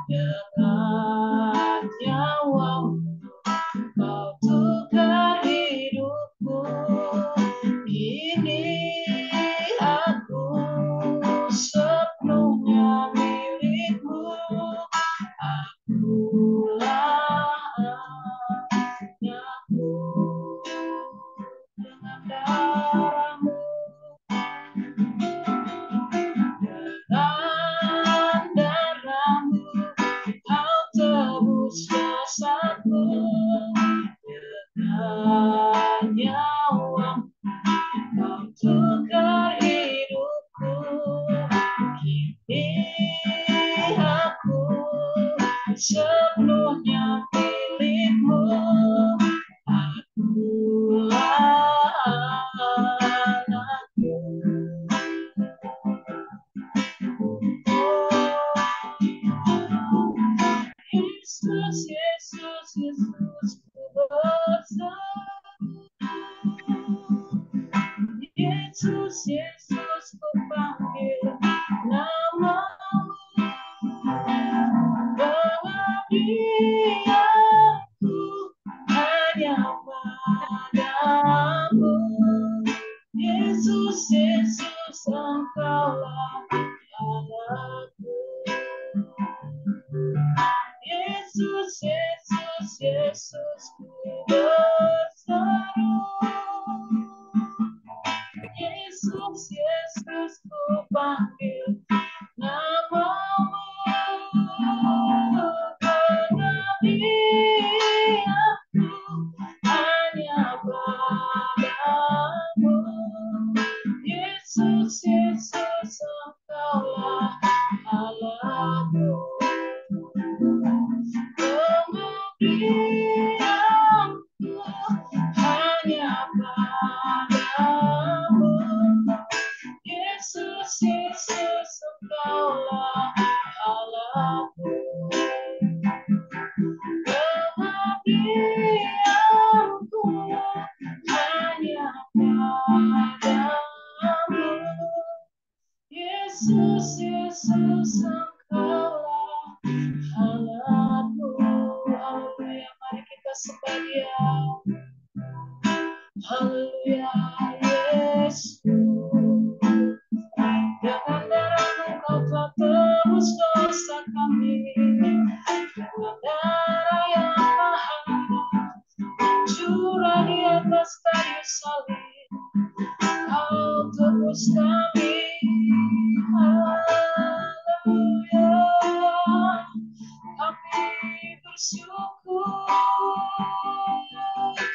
dengan nyawamu, kau tukar hidupku. Kini aku sepenuhnya milikmu. Akulah anakmu, dengan darahmu, dengan darahmu kau tebus dosaku. Dengan nyawamu kau tukar hidupku. Kini aku sepenuhnya milikmu. Akulah anakmu. Yesus, Yesus, Yesus, ku berseru. Yesus, Yesus, ku panggil namamu. Pengabdianku hanya padamu. Yesus, Yesus, engkaulah Allahku. Yesus, Yesus, Yesus, ku berseru. Yesus, Yesus, ku panggil namamu. Pengabdianku hanya padamu. Yesus, Yesus, engkaulah Allahku. Pengabdianku hanya padamu. Yesus, Yesus, engkaulah Allahku. Pengabdianku hanya padamu. Yesus, Yesus, engkaulah Allahku. Haleluya, mari kita sembah Dia. Haleluya, Yesus. Dengan darahmu kau telah tebus dosa kami. Dengan darah yang mahal curah di atas kayu salib, kau tebus kami. Haleluya, kami bersyukur.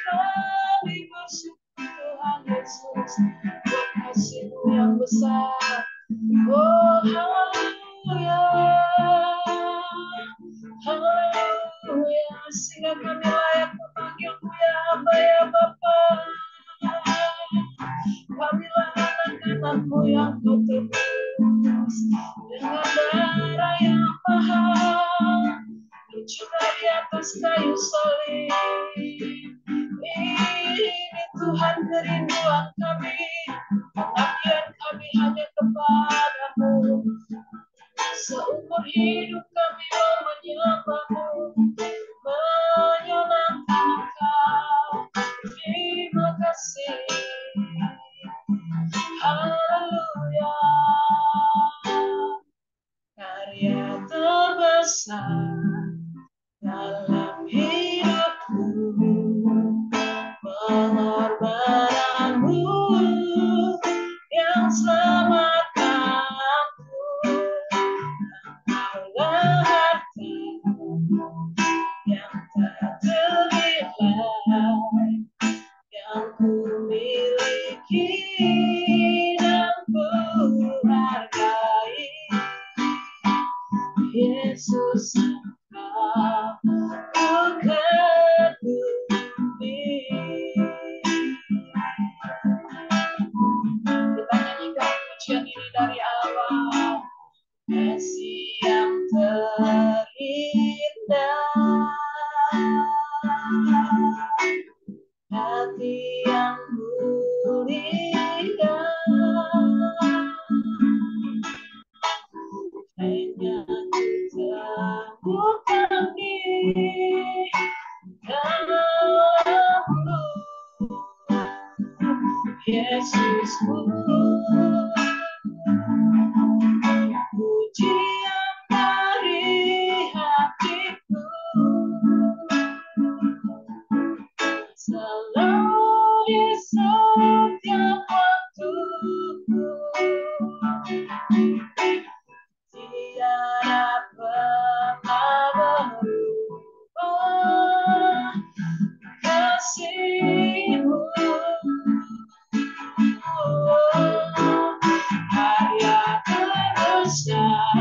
Kami bersyukur Tuhan Yesus, buat kasih-Mu yang besar. Oh, haleluya, haleluya, sehingga kami layak memanggil-Mu ya Aba ya Bapa. Kamilah anak-anak-Mu yang Kau tebus dengan darah yang mahal tercurah di atas kayu salib. Ini Tuhan kerinduan kami, pengabdian kami hanya kepada-Mu. Seumur hidup kami mau menyembah-Mu, menyenangkan Engkau. Terima kasih. Haleluya. Karya terbesar dalam hidupku, pengorbananmu yang selamatkanku. Engkaulah harta yang tak ternilai, yang ku miliki dan ku hargai. Yesus, Yesusku, pujian dari hatiku, selalu di setiap waktuku, tiada pernah berubah kasih-Mu. Karya terbesar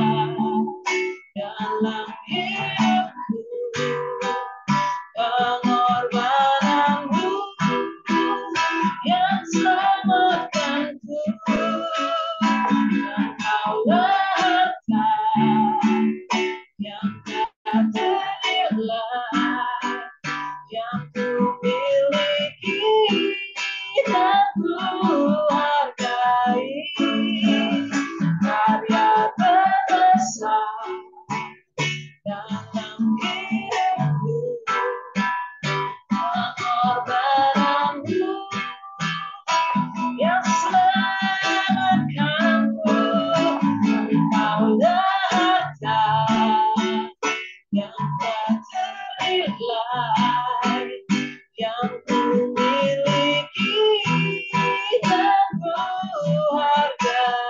dalam hidupku, pengorbananmu yang selamatkanku. Engkaulah harta yang tak ternilai, yang ku miliki dan ku hargai. Karya terbesar dalam hidupku, pengorbananmu yang selamatkanku. Engkaulah harta yang tak ternilai, yang ku miliki dan ku hargai. Karya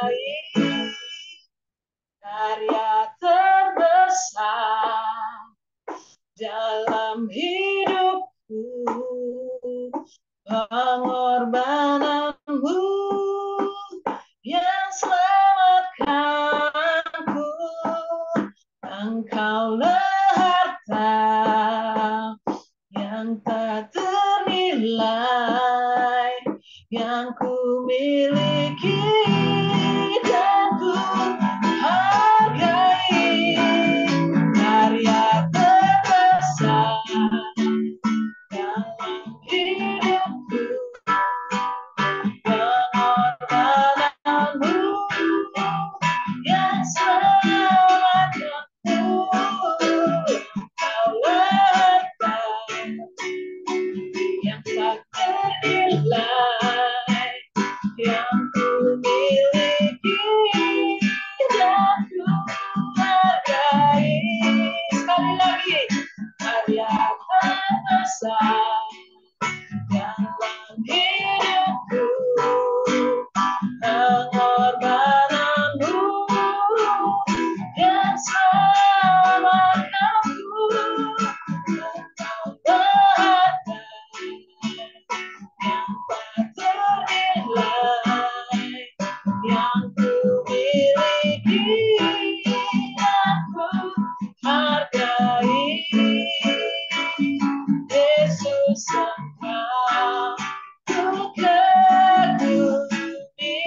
terbesar dalam hidupku, pengorbananmu yang selamatkanku. Engkaulah harta yang tak ternilai, yang ku miliki dan ku hargai. Karya terbesar dalam hidupku, pengorbananmu yang selamatkanku. Engkaulah harta yang tak ternilai, yang ku miliki dan ku hargai. Sekali lagi, karya terbesar dalam hidupku, pengorbananmu yang selamatkanku. Engkaulah harta yang tak ternilai, yang ku miliki dan ku hargai. Yesus, Engkau ku kagumi.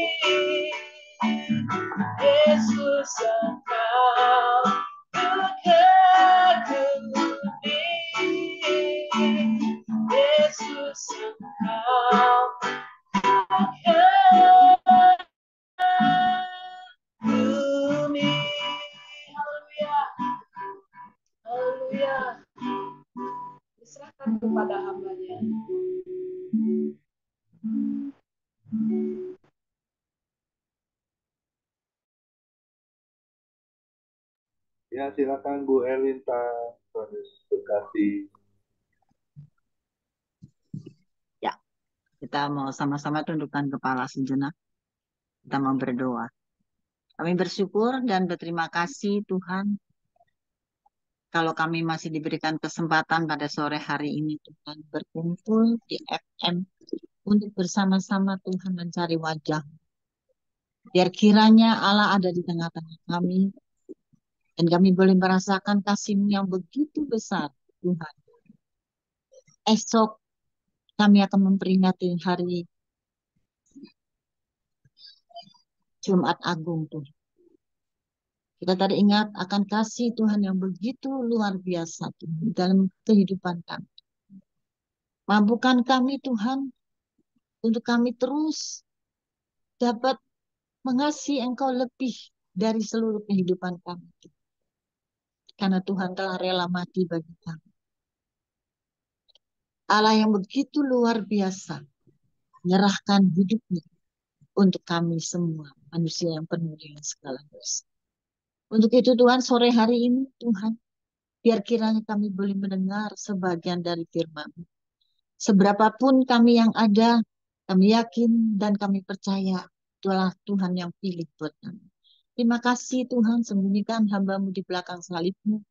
Yesus, Engkau ku kagumi. Yesus, Engkau ku kagumi. Haleluya, haleluya. Diserahkan kepada hamba-Nya. Ya, silakan Bu Elinta, Tuhan Yesus berkati. Ya, kita mau sama-sama tundukkan kepala sejenak. Kita mau berdoa. Kami bersyukur dan berterima kasih Tuhan, kalau kami masih diberikan kesempatan pada sore hari ini Tuhan, berkumpul di FM untuk bersama-sama Tuhan mencari wajah. Biar kiranya Allah ada di tengah-tengah kami, dan kami boleh merasakan kasih-Mu yang begitu besar Tuhan. Esok kami akan memperingati hari Jumat Agung Tuhan. Kita tadi ingat akan kasih Tuhan yang begitu luar biasa Tuhan, dalam kehidupan kami. Mampukan kami Tuhan untuk kami terus dapat mengasihi Engkau lebih dari seluruh kehidupan kami. Karena Tuhan telah rela mati bagi kami. Allah yang begitu luar biasa. menyerahkan hidupnya untuk kami semua, manusia yang penuh dengan segala dosa. Untuk itu Tuhan, sore hari ini Tuhan, biar kiranya kami boleh mendengar sebagian dari firman. Seberapapun kami yang ada, kami yakin dan kami percaya itulah Tuhan yang pilih buat kami. Terima kasih Tuhan, sembunyikan hamba-Mu di belakang salib-Mu.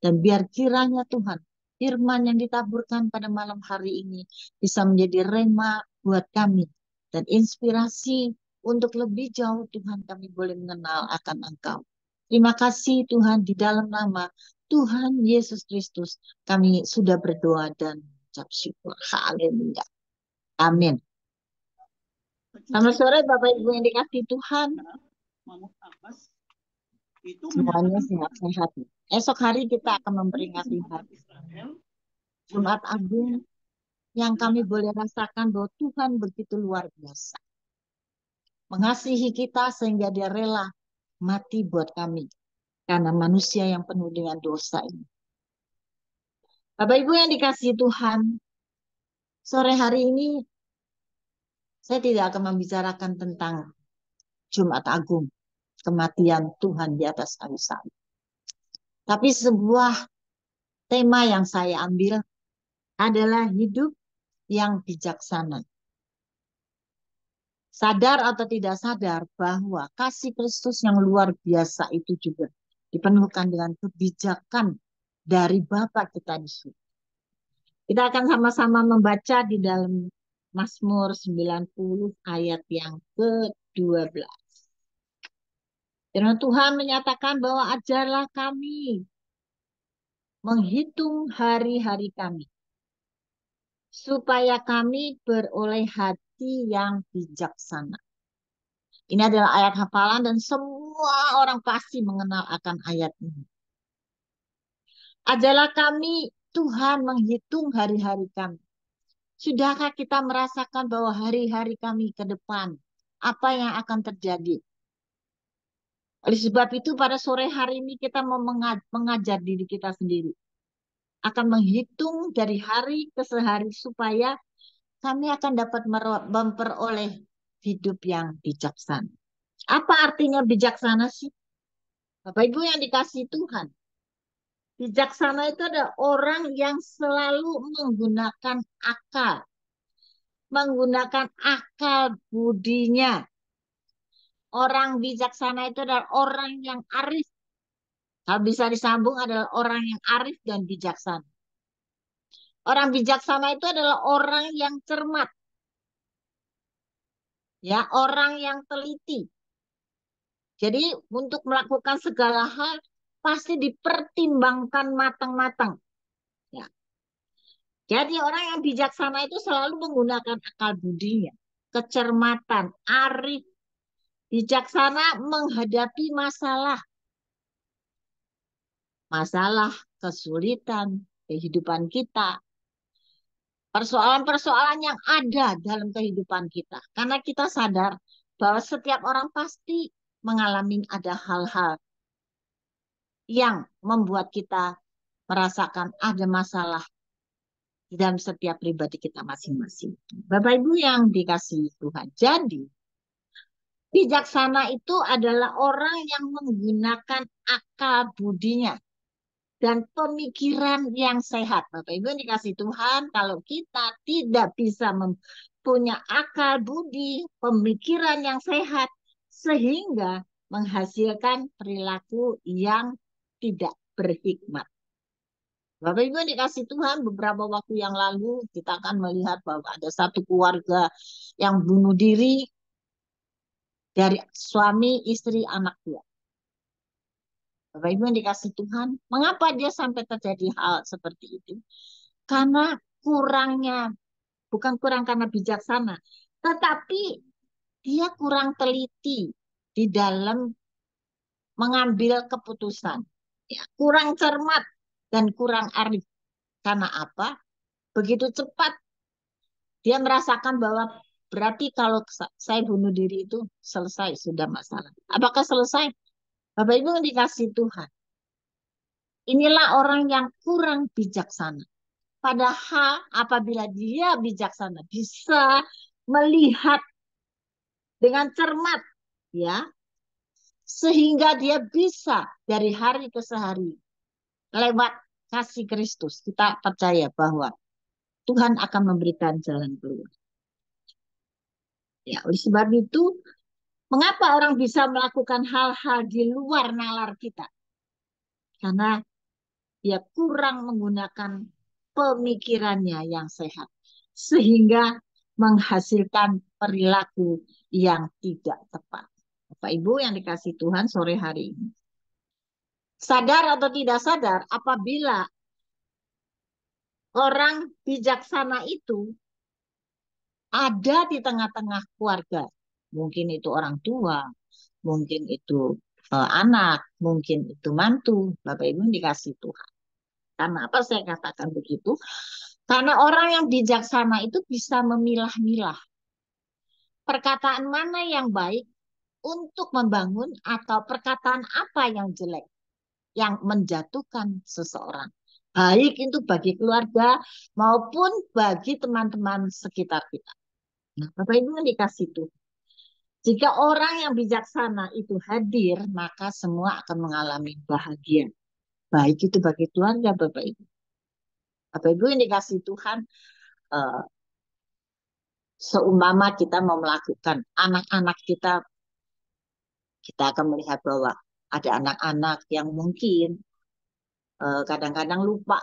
Dan biar kiranya Tuhan, firman yang ditaburkan pada malam hari ini bisa menjadi rema buat kami. Dan inspirasi untuk lebih jauh Tuhan kami boleh mengenal akan Engkau. Terima kasih Tuhan, di dalam nama Tuhan Yesus Kristus kami sudah berdoa dan mengucap syukur. Haleluya. Amin. Selamat sore Bapak Ibu yang dikasihi Tuhan. Semuanya sehat-sehat. Esok hari kita akan memperingati hari Jumat Agung yang kami boleh rasakan bahwa Tuhan begitu luar biasa. Mengasihi kita sehingga dia rela mati buat kami. Karena manusia yang penuh dengan dosa ini. Bapak Ibu yang dikasihi Tuhan, sore hari ini saya tidak akan membicarakan tentang Jumat Agung, kematian Tuhan di atas kayu salib. Tapi sebuah tema yang saya ambil adalah hidup yang bijaksana. Sadar atau tidak sadar bahwa kasih Kristus yang luar biasa itu juga dipenuhkan dengan kebijakan dari Bapa kita di surga. Kita akan sama-sama membaca di dalam Mazmur 90 ayat yang ke-12. Firman Tuhan menyatakan bahwa ajarlah kami menghitung hari-hari kami, supaya kami beroleh hati yang bijaksana. Ini adalah ayat hafalan dan semua orang pasti mengenal akan ayat ini. Ajarlah kami, Tuhan, menghitung hari-hari kami. Sudahkah kita merasakan bahwa hari-hari kami ke depan, apa yang akan terjadi? Oleh sebab itu pada sore hari ini kita mau mengajar diri kita sendiri. Akan menghitung dari hari ke sehari supaya kami akan dapat memperoleh hidup yang bijaksana. Apa artinya bijaksana sih? Bapak Ibu yang dikasihi Tuhan. Bijaksana itu adalah orang yang selalu menggunakan akal. Menggunakan akal budinya. Orang bijaksana itu adalah orang yang arif. Kalau bisa disambung adalah orang yang arif dan bijaksana. Orang bijaksana itu adalah orang yang cermat. Ya, orang yang teliti. Jadi untuk melakukan segala hal pasti dipertimbangkan matang-matang. Ya. Jadi orang yang bijaksana itu selalu menggunakan akal budinya, kecermatan, arif, bijaksana menghadapi masalah, kesulitan, kehidupan kita, persoalan-persoalan yang ada dalam kehidupan kita. Karena kita sadar bahwa setiap orang pasti mengalami ada hal-hal yang membuat kita merasakan ada masalah di dalam setiap pribadi kita masing-masing. Bapak Ibu yang dikasihi Tuhan. Jadi, bijaksana itu adalah orang yang menggunakan akal budinya dan pemikiran yang sehat. Bapak Ibu yang dikasihi Tuhan, kalau kita tidak bisa punya akal budi, pemikiran yang sehat, sehingga menghasilkan perilaku yang tidak berhikmat. Bapak Ibu yang dikasih Tuhan, beberapa waktu yang lalu kita akan melihat bahwa ada satu keluarga yang bunuh diri dari suami, istri, anak dua. Bapak Ibu yang dikasih Tuhan, mengapa dia sampai terjadi hal seperti itu? Karena kurangnya, bukan kurang karena bijaksana, tetapi dia kurang teliti di dalam mengambil keputusan. Ya, kurang cermat dan kurang arif. Karena apa? Begitu cepat dia merasakan bahwa berarti kalau saya bunuh diri itu selesai sudah masalah. Apakah selesai? Bapak Ibu yang dikasih Tuhan. Inilah orang yang kurang bijaksana. Padahal apabila dia bijaksana bisa melihat dengan cermat, ya, sehingga dia bisa dari hari ke hari lewat kasih Kristus. Kita percaya bahwa Tuhan akan memberikan jalan keluar. Ya, oleh sebab itu, mengapa orang bisa melakukan hal-hal di luar nalar kita? Karena dia kurang menggunakan pemikirannya yang sehat, sehingga menghasilkan perilaku yang tidak tepat. Bapak Ibu yang dikasih Tuhan sore hari ini, sadar atau tidak sadar, apabila orang bijaksana itu ada di tengah-tengah keluarga, mungkin itu orang tua, mungkin itu anak, mungkin itu mantu, Bapak Ibu dikasih Tuhan. Karena apa saya katakan begitu? Karena orang yang bijaksana itu bisa memilah-milah perkataan mana yang baik untuk membangun atau perkataan apa yang jelek yang menjatuhkan seseorang. Baik itu bagi keluarga maupun bagi teman-teman sekitar kita. Nah, Bapak Ibu dikasih Tuhan. Jika orang yang bijaksana itu hadir, maka semua akan mengalami bahagia. Baik itu bagi keluarga, Bapak Ibu. Bapak Ibu yang dikasih Tuhan, seumpama kita mau melakukan anak-anak kita akan melihat bahwa ada anak-anak yang mungkin kadang-kadang lupa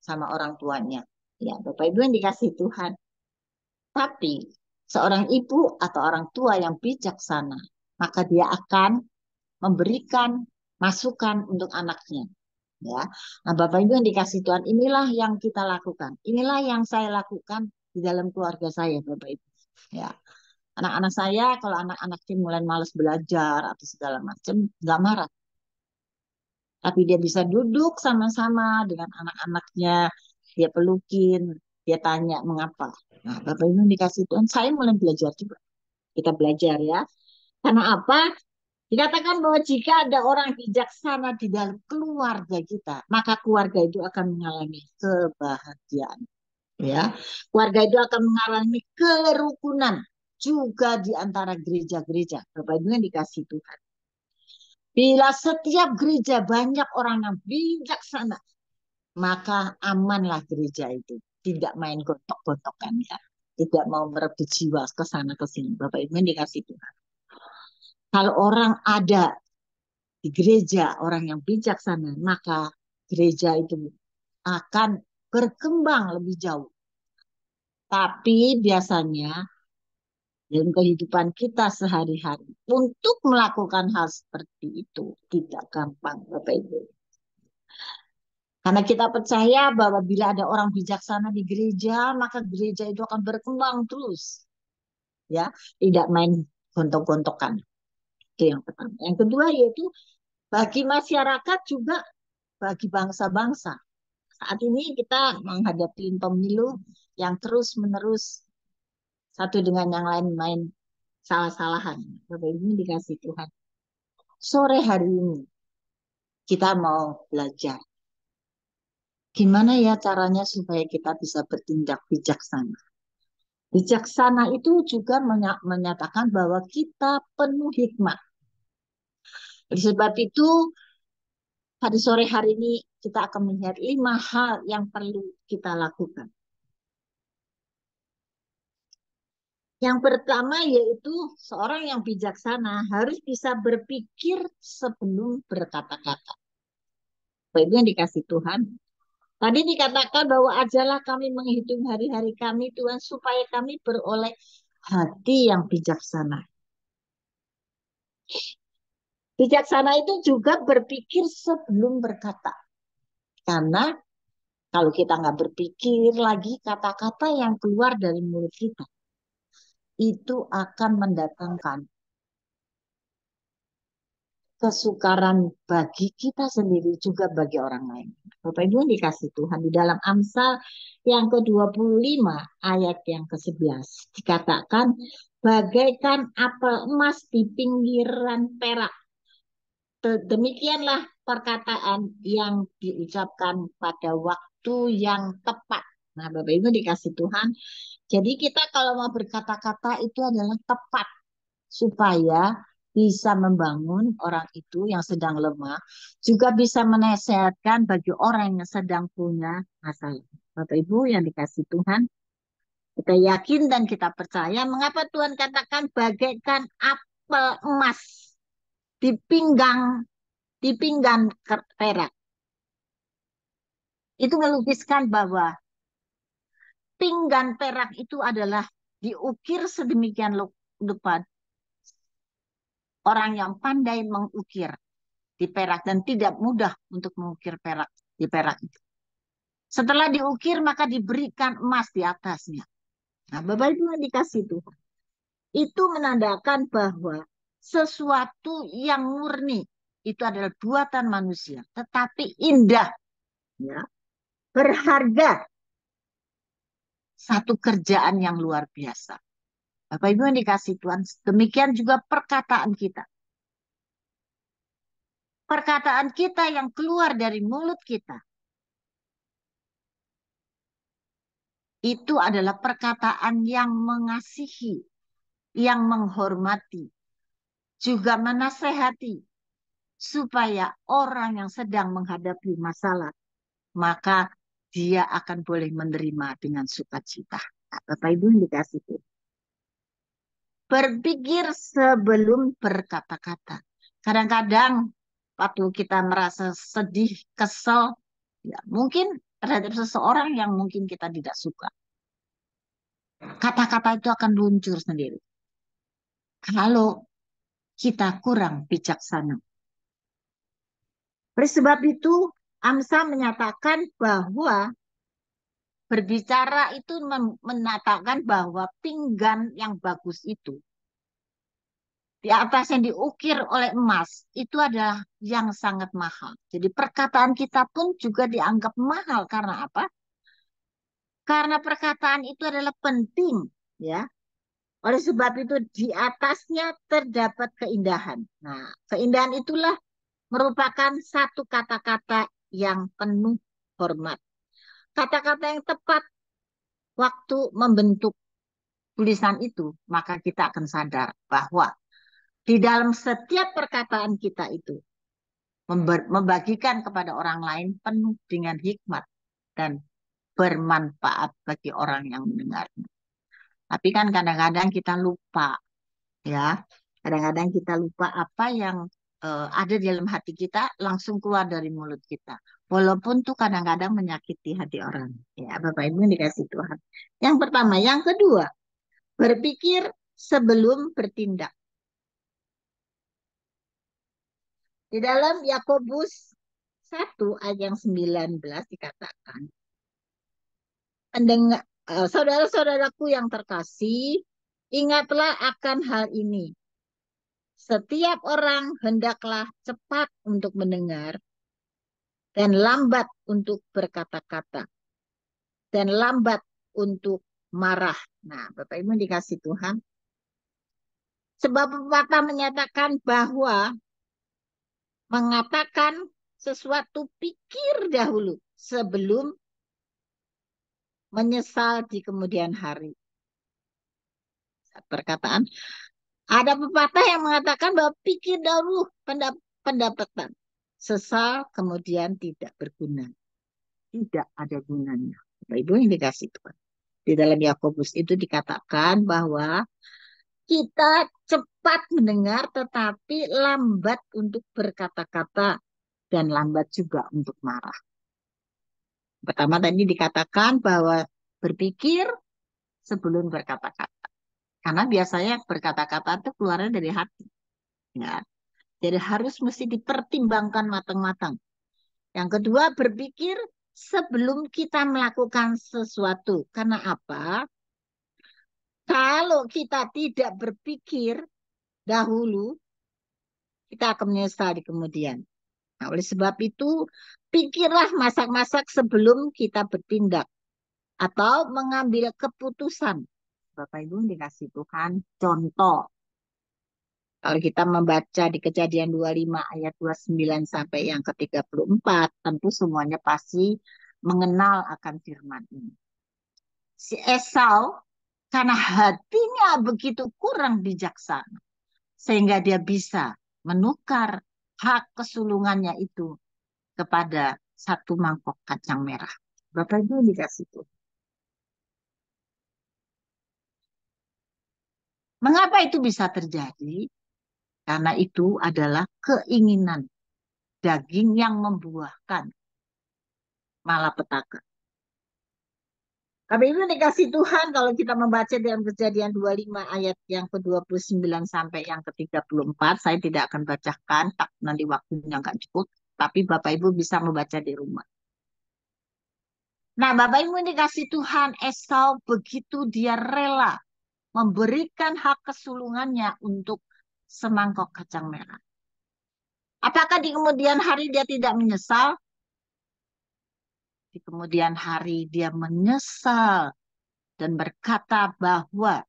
sama orang tuanya. Ya, Bapak Ibu yang dikasih Tuhan. Tapi seorang ibu atau orang tua yang bijaksana, maka dia akan memberikan masukan untuk anaknya. Ya, nah Bapak Ibu yang dikasih Tuhan, inilah yang kita lakukan. Inilah yang saya lakukan di dalam keluarga saya, Bapak Ibu. Ya, anak-anak saya kalau anak-anaknya mulai malas belajar atau segala macam, nggak marah. Tapi dia bisa duduk sama-sama dengan anak-anaknya, dia pelukin, dia tanya mengapa. Nah, Bapak Ibu dikasih Tuhan, saya mulai belajar juga. Kita belajar ya. Karena apa? Dikatakan bahwa jika ada orang bijaksana di dalam keluarga kita, maka keluarga itu akan mengalami kebahagiaan. Ya, keluarga itu akan mengalami kerukunan juga di antara gereja-gereja. Bapak Ibu yang dikasih Tuhan. Bila setiap gereja banyak orang yang bijaksana, maka amanlah gereja itu. Tidak main gontok-gontokan ya. Tidak mau merebut jiwa ke sana ke sini. Bapak Ibu yang dikasih Tuhan. Kalau orang ada di gereja, orang yang bijaksana, maka gereja itu akan berkembang lebih jauh. Tapi biasanya dalam kehidupan kita sehari-hari untuk melakukan hal seperti itu tidak gampang, Bapak Ibu. Karena kita percaya bahwa bila ada orang bijaksana di gereja, maka gereja itu akan berkembang terus. Ya, tidak main gontok-gontokan. Itu yang pertama. Yang kedua yaitu bagi masyarakat juga bagi bangsa-bangsa. Saat ini kita menghadapi pemilu yang terus-menerus satu dengan yang lain main salah-salahan. Bapak Ibu dikasih Tuhan. Sore hari ini kita mau belajar. Gimana ya caranya supaya kita bisa bertindak bijaksana. Bijaksana itu juga menyatakan bahwa kita penuh hikmat. Oleh sebab itu, pada sore hari ini kita akan melihat 5 hal yang perlu kita lakukan. Yang pertama yaitu seorang yang bijaksana harus bisa berpikir sebelum berkata-kata. Bapak yang dikasih Tuhan. Tadi dikatakan bahwa ajalah kami menghitung hari-hari kami Tuhan supaya kami beroleh hati yang bijaksana. Bijaksana itu juga berpikir sebelum berkata. Karena kalau kita nggak berpikir lagi kata-kata yang keluar dari mulut kita, itu akan mendatangkan kesukaran bagi kita sendiri juga bagi orang lain. Bapak Ibu dikasih Tuhan di dalam Amsal yang ke-25 ayat yang ke-11 dikatakan bagaikan apel emas di pinggiran perak. Demikianlah perkataan yang diucapkan pada waktu yang tepat. Nah, Bapak Ibu dikasih Tuhan. Jadi kita kalau mau berkata-kata itu adalah tepat supaya bisa membangun orang itu yang sedang lemah, juga bisa menasehatkan bagi orang yang sedang punya masalah. Bapak Ibu yang dikasih Tuhan, kita yakin dan kita percaya mengapa Tuhan katakan bagaikan apel emas di pinggan perak. Itu melukiskan bahwa pinggan perak itu adalah diukir sedemikian rupa orang yang pandai mengukir di perak dan tidak mudah untuk mengukir perak di perak itu. Setelah diukir maka diberikan emas di atasnya. Nah, Bapak Ibu yang dikasih Tuhan, itu menandakan bahwa sesuatu yang murni itu adalah buatan manusia, tetapi indah, ya, berharga, satu kerjaan yang luar biasa. Bapak Ibu yang dikasih Tuhan, demikian juga perkataan kita. Perkataan kita yang keluar dari mulut kita, itu adalah perkataan yang mengasihi, yang menghormati, juga menasehati, supaya orang yang sedang menghadapi masalah, maka dia akan boleh menerima dengan sukacita. Nah, Bapak Ibu yang dikasih Tuhan, berpikir sebelum berkata-kata. Kadang-kadang waktu kita merasa sedih, kesel, ya mungkin terhadap seseorang yang mungkin kita tidak suka, kata-kata itu akan luncur sendiri. Kalau kita kurang bijaksana. Oleh sebab itu, Amsa menyatakan bahwa berbicara itu menatakan bahwa pinggan yang bagus itu di atas yang diukir oleh emas itu adalah yang sangat mahal. Jadi perkataan kita pun juga dianggap mahal karena apa? Karena perkataan itu adalah penting, ya. Oleh sebab itu di atasnya terdapat keindahan. Nah, keindahan itulah merupakan satu kata-kata yang penuh hormat. Kata-kata yang tepat waktu membentuk tulisan itu, maka kita akan sadar bahwa di dalam setiap perkataan kita itu membagikan kepada orang lain penuh dengan hikmat dan bermanfaat bagi orang yang mendengarnya. Tapi kan kadang-kadang kita lupa, ya. Kadang-kadang kita lupa apa yang ada di dalam hati kita langsung keluar dari mulut kita. Walaupun tuh kadang-kadang menyakiti hati orang. Ya, Bapak Ibu yang dikasih Tuhan. Yang pertama, yang kedua, berpikir sebelum bertindak. Di dalam Yakobus 1 ayat yang 19 dikatakan, saudara-saudaraku yang terkasih, ingatlah akan hal ini. Setiap orang hendaklah cepat untuk mendengar dan lambat untuk berkata-kata dan lambat untuk marah. Nah, Bapak Ibu dikasih Tuhan. Sebab pepatah menyatakan bahwa mengatakan sesuatu pikir dahulu sebelum menyesal di kemudian hari. Perkataan, ada pepatah yang mengatakan bahwa pikir dahulu pendapatan. Sesal kemudian tidak berguna. Tidak ada gunanya. Bapak Ibu yang dikasih Tuhan. Di dalam Yakobus itu dikatakan bahwa kita cepat mendengar tetapi lambat untuk berkata-kata dan lambat juga untuk marah. Pertama tadi dikatakan bahwa berpikir sebelum berkata-kata. Karena biasanya berkata-kata itu keluarnya dari hati. Ya. Jadi harus mesti dipertimbangkan matang-matang. Yang kedua, berpikir sebelum kita melakukan sesuatu. Karena apa? Kalau kita tidak berpikir dahulu, kita akan menyesal di kemudian. Nah, oleh sebab itu, pikirlah masak-masak sebelum kita bertindak. Atau mengambil keputusan. Bapak Ibu dikasih Tuhan contoh. Kalau kita membaca di Kejadian 25 ayat 29 sampai yang ke-34, tentu semuanya pasti mengenal akan firman ini. Si Esau karena hatinya begitu kurang bijaksana sehingga dia bisa menukar hak kesulungannya itu kepada satu mangkok kacang merah. Bapak Ibu dikasih itu. Mengapa itu bisa terjadi? Karena itu adalah keinginan daging yang membuahkan malapetaka. Tapi itu dikasih Tuhan kalau kita membaca dalam Kejadian 25 ayat yang ke-29 sampai yang ke-34. Saya tidak akan bacakan, tak nanti waktunya nggak cukup. Tapi Bapak Ibu bisa membaca di rumah. Nah, Bapak Ibu dikasih Tuhan, Esau begitu dia rela memberikan hak kesulungannya untuk semangkok kacang merah. Apakah di kemudian hari dia tidak menyesal? Di kemudian hari dia menyesal dan berkata bahwa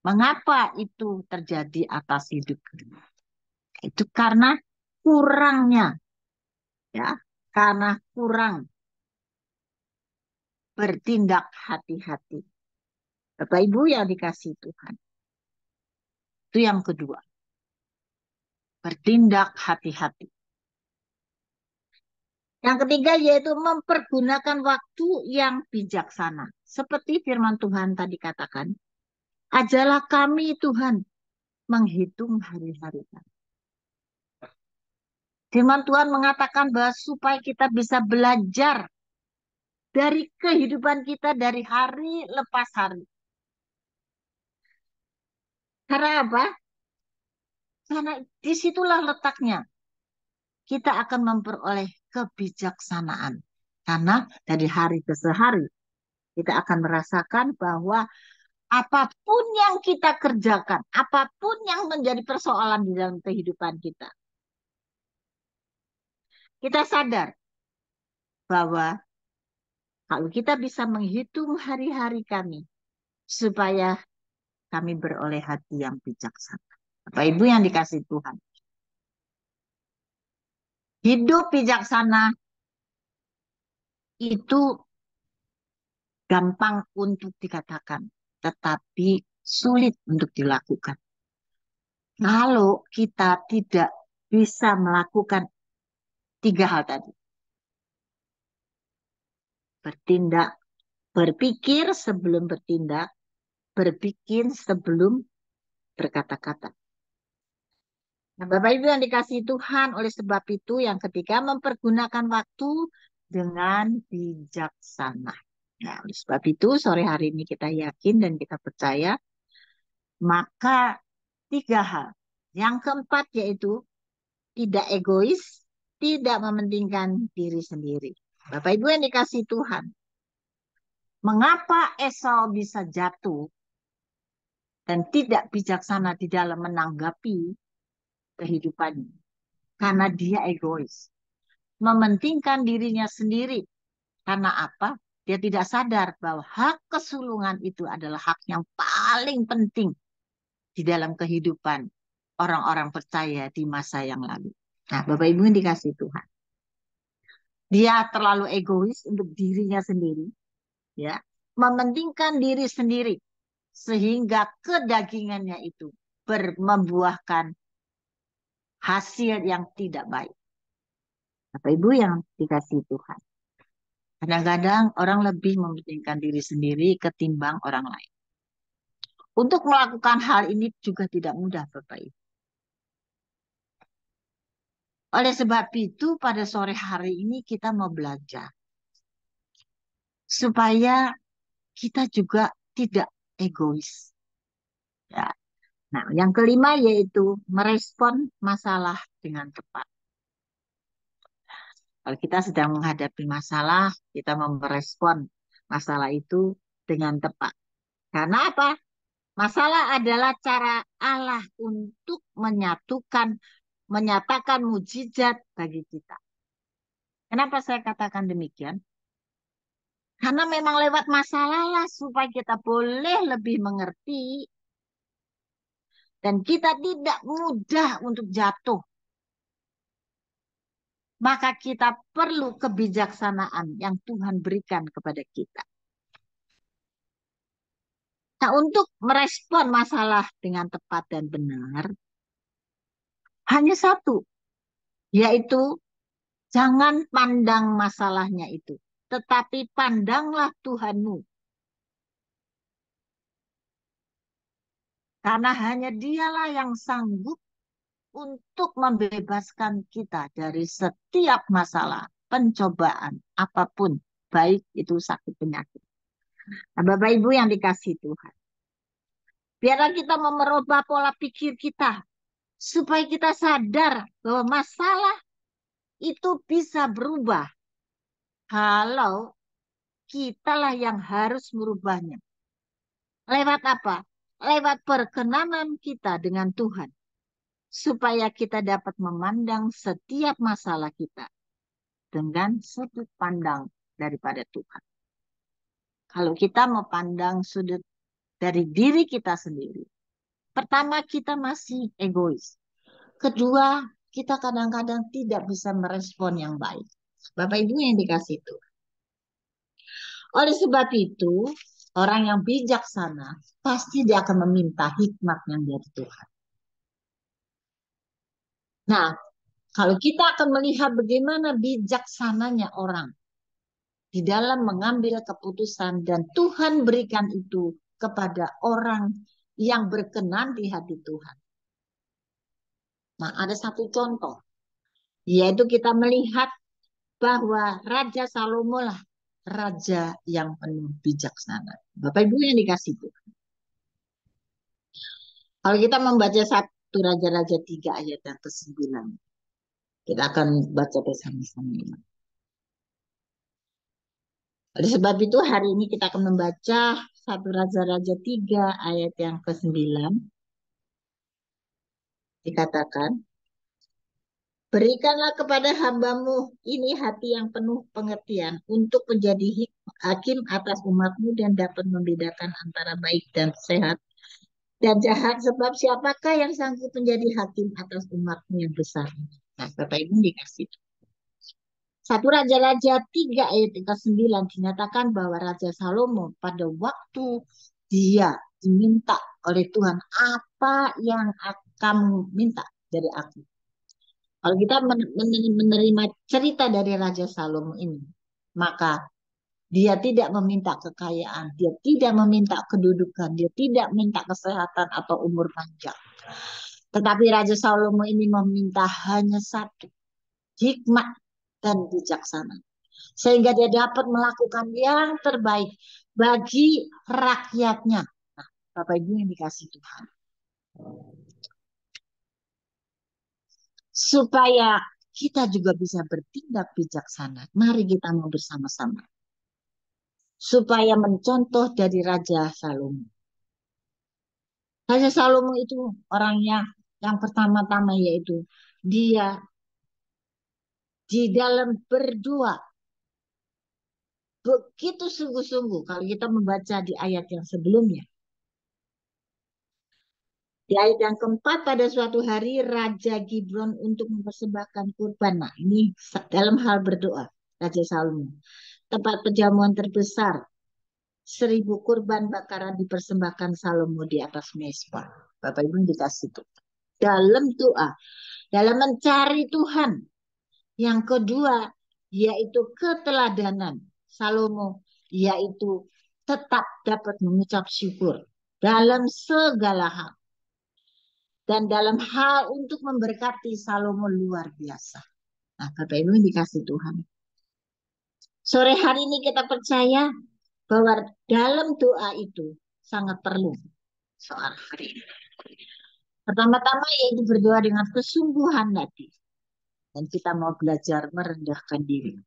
mengapa itu terjadi atas hidupnya? Itu karena kurangnya, ya, karena kurang bertindak hati-hati. Bapak Ibu yang dikasih Tuhan. Itu yang kedua, bertindak hati-hati. Yang ketiga yaitu mempergunakan waktu yang bijaksana. Seperti firman Tuhan tadi katakan, ajalah kami Tuhan menghitung hari-hari kami. Firman Tuhan mengatakan bahwa supaya kita bisa belajar dari kehidupan kita dari hari lepas hari. Karena apa? Karena disitulah letaknya. Kita akan memperoleh kebijaksanaan. Karena dari hari ke hari kita akan merasakan bahwa apapun yang kita kerjakan, apapun yang menjadi persoalan di dalam kehidupan kita, kita sadar bahwa kalau kita bisa menghitung hari-hari kami, supaya kami beroleh hati yang bijaksana. Bapak Ibu yang dikasih Tuhan. Hidup bijaksana itu gampang untuk dikatakan, tetapi sulit untuk dilakukan. Kalau kita tidak bisa melakukan tiga hal tadi. Bertindak, berpikir sebelum bertindak, berpikir sebelum berkata-kata. Nah, Bapak Ibu yang dikasihi Tuhan, oleh sebab itu yang ketiga mempergunakan waktu dengan bijaksana. Nah, oleh sebab itu sore hari ini kita yakin dan kita percaya, maka tiga hal. Yang keempat yaitu tidak egois, tidak mementingkan diri sendiri. Bapak Ibu yang dikasihi Tuhan, mengapa Esau bisa jatuh dan tidak bijaksana di dalam menanggapi kehidupannya? Karena dia egois. Mementingkan dirinya sendiri. Karena apa? Dia tidak sadar bahwa hak kesulungan itu adalah hak yang paling penting di dalam kehidupan orang-orang percaya di masa yang lalu. Nah, Bapak Ibu yang dikasih Tuhan. Dia terlalu egois untuk dirinya sendiri, ya, mementingkan diri sendiri sehingga kedagingannya itu membuahkan hasil yang tidak baik. Bapak Ibu yang dikasih Tuhan. Kadang-kadang orang lebih mementingkan diri sendiri ketimbang orang lain. Untuk melakukan hal ini juga tidak mudah, Bapak Ibu. Oleh sebab itu, pada sore hari ini kita mau belajar. Supaya kita juga tidak egois. Ya. Nah, yang kelima yaitu merespon masalah dengan tepat. Kalau kita sedang menghadapi masalah, kita merespon masalah itu dengan tepat. Karena apa? Masalah adalah cara Allah untuk menyatakan mujizat bagi kita. Kenapa saya katakan demikian? Karena memang lewat masalah lah supaya kita boleh lebih mengerti dan kita tidak mudah untuk jatuh. Maka kita perlu kebijaksanaan yang Tuhan berikan kepada kita. Nah, untuk merespon masalah dengan tepat dan benar, hanya satu, yaitu jangan pandang masalahnya itu, tetapi pandanglah Tuhanmu. Karena hanya dialah yang sanggup untuk membebaskan kita dari setiap masalah, pencobaan, apapun, baik itu sakit penyakit. Nah, Bapak Ibu yang dikasihi Tuhan, biarlah kita merubah pola pikir kita, supaya kita sadar bahwa masalah itu bisa berubah kalau kitalah yang harus merubahnya. Lewat apa? Lewat perkenanan kita dengan Tuhan. Supaya kita dapat memandang setiap masalah kita dengan sudut pandang daripada Tuhan. Kalau kita mau pandang sudut dari diri kita sendiri, pertama kita masih egois. Kedua, kita kadang-kadang tidak bisa merespon yang baik. Bapak Ibu yang dikasih Tuhan. Oleh sebab itu, orang yang bijaksana pasti dia akan meminta hikmat yang dari Tuhan. Nah, kalau kita akan melihat bagaimana bijaksananya orang di dalam mengambil keputusan dan Tuhan berikan itu kepada orang yang berkenan di hati Tuhan. Nah, ada satu contoh, yaitu kita melihat bahwa Raja Salomo lah raja yang penuh bijaksana. Bapak Ibu yang dikasih Tuhan. Kalau kita membaca satu Raja-Raja 3 ayat yang ke-9, kita akan baca bersama-sama. Oleh sebab itu hari ini kita akan membaca satu Raja-Raja 3 ayat yang ke-9. Dikatakan, berikanlah kepada hambamu ini hati yang penuh pengertian untuk menjadi hakim atas umatmu dan dapat membedakan antara baik dan sehat dan jahat. Sebab siapakah yang sanggup menjadi hakim atas umatmu yang besar? Nah, Bapak Ibu dikasih. Satu Raja-Raja 3 ayat ke-9 dinyatakan bahwa Raja Salomo pada waktu dia diminta oleh Tuhan, apa yang kamu minta dari aku? Kalau kita menerima cerita dari Raja Salomo ini, maka dia tidak meminta kekayaan, dia tidak meminta kedudukan, dia tidak minta kesehatan atau umur panjang. Tetapi Raja Salomo ini meminta hanya satu, hikmat dan bijaksana. Sehingga dia dapat melakukan yang terbaik bagi rakyatnya. Nah, Bapak Ibu yang dikasih Tuhan. Supaya kita juga bisa bertindak bijaksana. Mari kita mau bersama-sama. Supaya mencontoh dari Raja Salomo. Raja Salomo itu orangnya yang pertama-tama yaitu dia di dalam berdoa begitu sungguh-sungguh. Kalau kita membaca di ayat yang sebelumnya. Di ayat yang keempat, pada suatu hari Raja Gibron untuk mempersembahkan kurban. Nah, ini dalam hal berdoa Raja Salomo. Tempat perjamuan terbesar, 1000 kurban bakaran dipersembahkan Salomo di atas mezbah. Bapak Ibu dikasih itu. Dalam doa, dalam mencari Tuhan. Yang kedua, yaitu keteladanan Salomo, yaitu tetap dapat mengucap syukur dalam segala hal. Dan dalam hal untuk memberkati Salomo luar biasa. Nah, Bapak Ibu dikasih Tuhan. Sore hari ini kita percaya bahwa dalam doa itu sangat perlu soal hari ini. Pertama-tama yaitu berdoa dengan kesungguhan hati. Dan kita mau belajar merendahkan diri.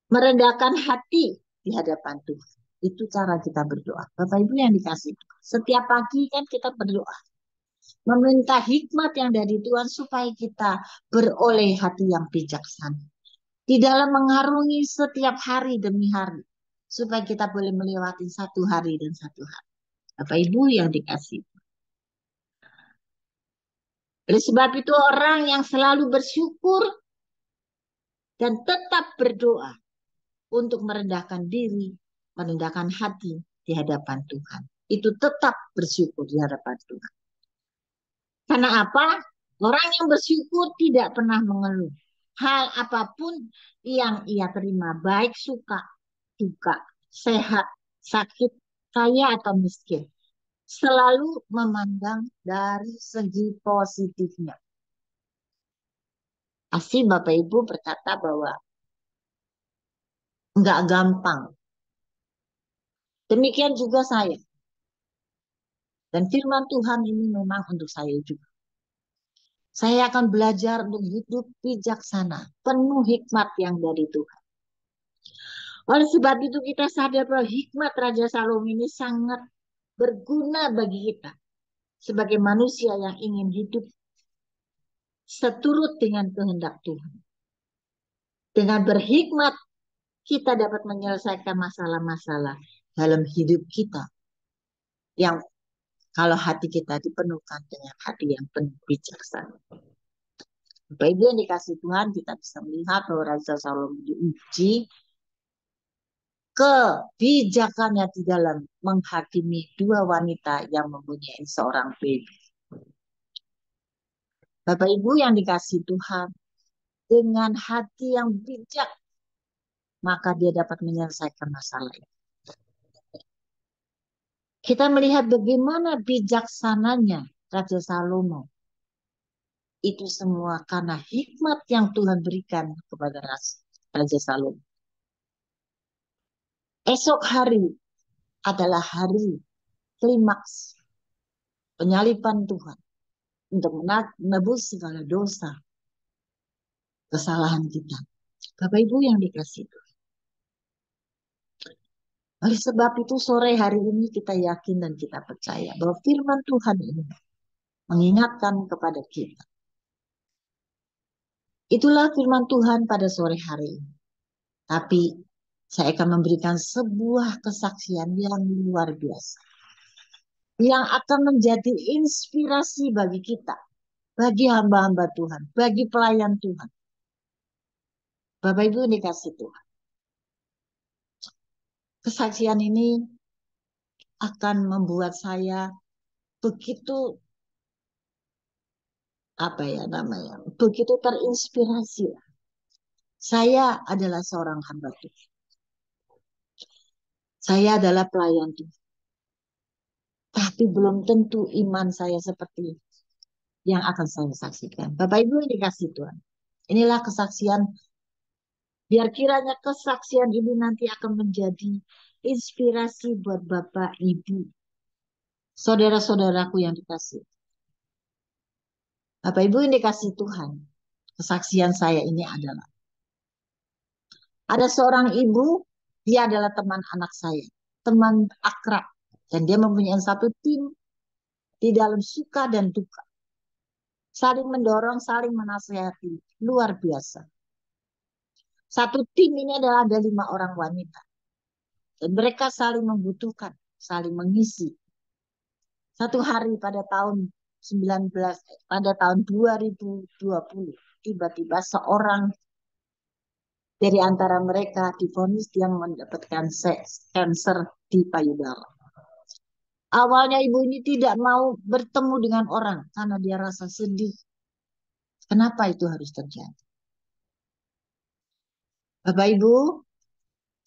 Merendahkan hati di hadapan Tuhan. Itu cara kita berdoa. Bapak Ibu yang dikasih. Setiap pagi kan kita berdoa. Meminta hikmat yang dari Tuhan supaya kita beroleh hati yang bijaksana. Di dalam mengarungi setiap hari demi hari. Supaya kita boleh melewati satu hari dan satu hari. Bapak Ibu yang dikasih. Oleh sebab itu orang yang selalu bersyukur dan tetap berdoa untuk merendahkan diri, merendahkan hati di hadapan Tuhan. itu tetap bersyukur di hadapan Tuhan. Karena apa? Orang yang bersyukur tidak pernah mengeluh. Hal apapun yang ia terima, baik suka, duka, sehat, sakit, kaya atau miskin, selalu memandang dari segi positifnya. Pasti Bapak Ibu berkata bahwa nggak gampang. Demikian juga saya. Dan firman Tuhan ini memang untuk saya juga. Saya akan belajar untuk hidup bijaksana, penuh hikmat yang dari Tuhan. Oleh sebab itu kita sadar bahwa hikmat Raja Salomo ini sangat berguna bagi kita. Sebagai manusia yang ingin hidup seturut dengan kehendak Tuhan. Dengan berhikmat, kita dapat menyelesaikan masalah-masalah dalam hidup kita. Yang kalau hati kita dipenuhkan dengan hati yang penuh bijaksana. Bapak Ibu yang dikasih Tuhan, kita bisa melihat bahwa Raja Salomo diuji kebijakannya di dalam menghakimi dua wanita yang mempunyai seorang baby. Bapak Ibu yang dikasih Tuhan, dengan hati yang bijak, maka dia dapat menyelesaikan masalah itu. Kita melihat bagaimana bijaksananya Raja Salomo. Itu semua karena hikmat yang Tuhan berikan kepada Raja Salomo. Esok hari adalah hari klimaks penyaliban Tuhan untuk menebus segala dosa, kesalahan kita. Bapak Ibu yang dikasihi Tuhan. Oleh sebab itu sore hari ini kita yakin dan kita percaya bahwa firman Tuhan ini mengingatkan kepada kita. Itulah firman Tuhan pada sore hari ini. Tapi saya akan memberikan sebuah kesaksian yang luar biasa. Yang akan menjadi inspirasi bagi kita. Bagi hamba-hamba Tuhan. Bagi pelayan Tuhan. Bapak Ibu dikasih Tuhan. Kesaksian ini akan membuat saya begitu begitu terinspirasi. Saya adalah seorang hamba Tuhan. Saya adalah pelayan Tuhan. Tapi belum tentu iman saya seperti yang akan saya saksikan. Bapak Ibu yang dikasih Tuhan. Inilah kesaksian. Biar kiranya kesaksian ini nanti akan menjadi inspirasi buat Bapak, Ibu, saudara-saudaraku yang dikasih. Bapak Ibu yang dikasih Tuhan. Kesaksian saya ini adalah. Ada seorang ibu, dia adalah teman anak saya. Teman akrab. Dan dia mempunyai satu tim di dalam suka dan duka. Saling mendorong, saling menasihati. Luar biasa. Satu tim ini adalah ada 5 orang wanita. Dan mereka saling membutuhkan, saling mengisi. Satu hari pada tahun 2020, tiba-tiba seorang dari antara mereka divonis dia mendapatkan kanker di payudara. Awalnya ibu ini tidak mau bertemu dengan orang karena dia rasa sedih. Kenapa itu harus terjadi? Bapak Ibu,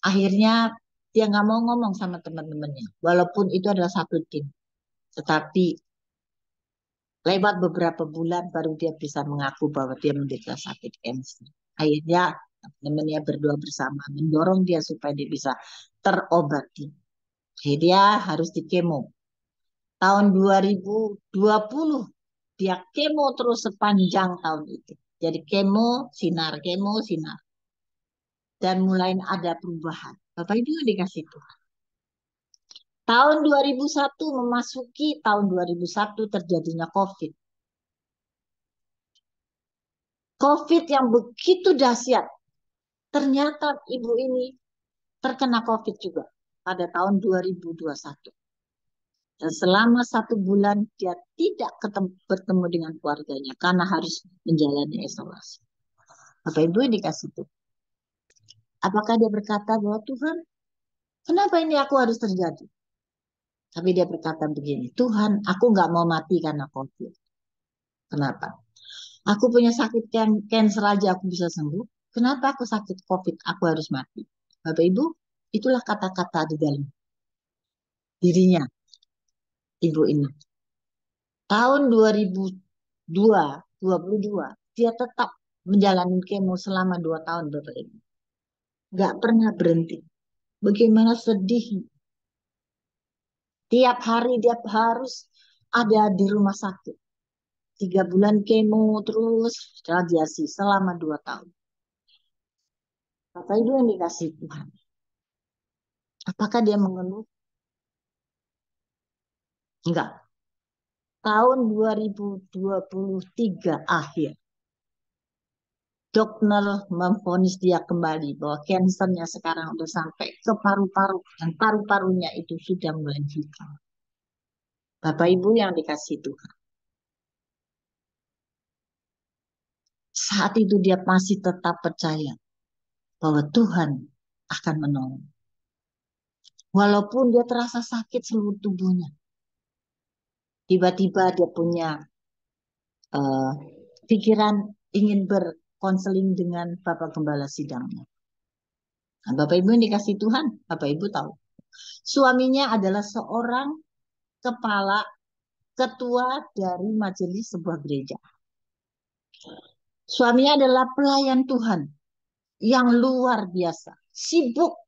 akhirnya dia nggak mau ngomong sama teman-temannya. Walaupun itu adalah satu tim. Tetapi lewat beberapa bulan baru dia bisa mengaku bahwa dia menderita sakit kanker. Akhirnya teman-temannya berdua bersama mendorong dia supaya dia bisa terobati. Jadi dia harus di kemo. Tahun 2020 dia kemo terus sepanjang tahun itu. Jadi kemo, sinar. Dan mulai ada perubahan. Bapak Ibu dikasih Tuhan. Tahun 2001 memasuki tahun 2001 terjadinya COVID. COVID yang begitu dahsyat. Ternyata ibu ini terkena COVID juga pada tahun 2021. Dan selama 1 bulan dia tidak bertemu dengan keluarganya karena harus menjalani isolasi. Bapak Ibu dikasih Tuhan. Apakah dia berkata bahwa Tuhan, kenapa ini aku harus terjadi? Tapi dia berkata begini, Tuhan, aku nggak mau mati karena COVID. Kenapa? Aku punya sakit cancer aja aku bisa sembuh. Kenapa aku sakit COVID, aku harus mati? Bapak Ibu, itulah kata-kata di dalam dirinya, Ibu ini. Tahun 2022, dia tetap menjalani kemo selama 2 tahun, Bapak Ibu. Nggak pernah berhenti. Bagaimana sedih. Tiap hari dia harus ada di rumah sakit. 3 bulan kemo terus radiasi selama 2 tahun. Bapak Ibu yang dikasih Tuhan. Apakah dia mengeluh? Enggak. Tahun 2023 akhir, dokter memvonis dia kembali bahwa kansernya sekarang udah sampai ke paru-paru dan paru-parunya itu sudah mulai hitam. Bapak Ibu yang dikasih Tuhan. Saat itu dia masih tetap percaya bahwa Tuhan akan menolong. Walaupun dia terasa sakit seluruh tubuhnya. Tiba-tiba dia punya eh, pikiran ingin berkonseling dengan Bapak Gembala sidangnya. Nah, Bapak Ibu yang dikasih Tuhan, Bapak Ibu tahu. Suaminya adalah seorang kepala ketua dari majelis sebuah gereja. Suaminya adalah pelayan Tuhan yang luar biasa, sibuk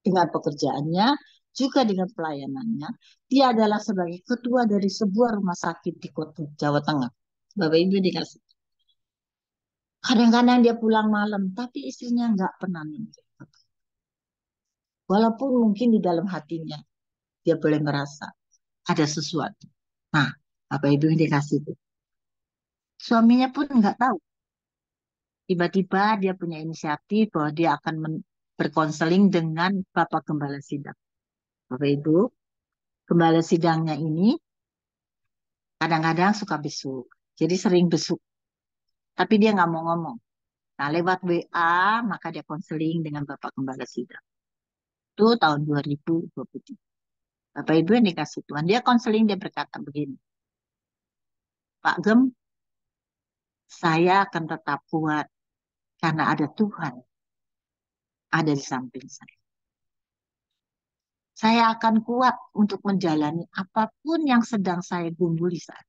dengan pekerjaannya, juga dengan pelayanannya. Dia adalah sebagai ketua dari sebuah rumah sakit di kota Jawa Tengah. Bapak Ibu dikasih. Kadang-kadang dia pulang malam, tapi istrinya nggak pernah nunjuk. Walaupun mungkin di dalam hatinya dia boleh merasa ada sesuatu. Nah, Bapak Ibu yang dikasih itu. Suaminya pun nggak tahu. Tiba-tiba dia punya inisiatif bahwa dia akan berkonseling dengan Bapak Gembala Sidang. Bapak Ibu, Gembala Sidangnya ini kadang-kadang suka besuk. Jadi sering besuk. Tapi dia nggak mau ngomong. Nah, lewat WA, maka dia konseling dengan Bapak Gembala Sidang. Itu tahun 2023. Bapak Ibu yang dikasih Tuhan. Dia konseling, dia berkata begini. Pak Gem, saya akan tetap kuat karena ada Tuhan ada di samping saya. Saya akan kuat untuk menjalani apapun yang sedang saya gumuli saat.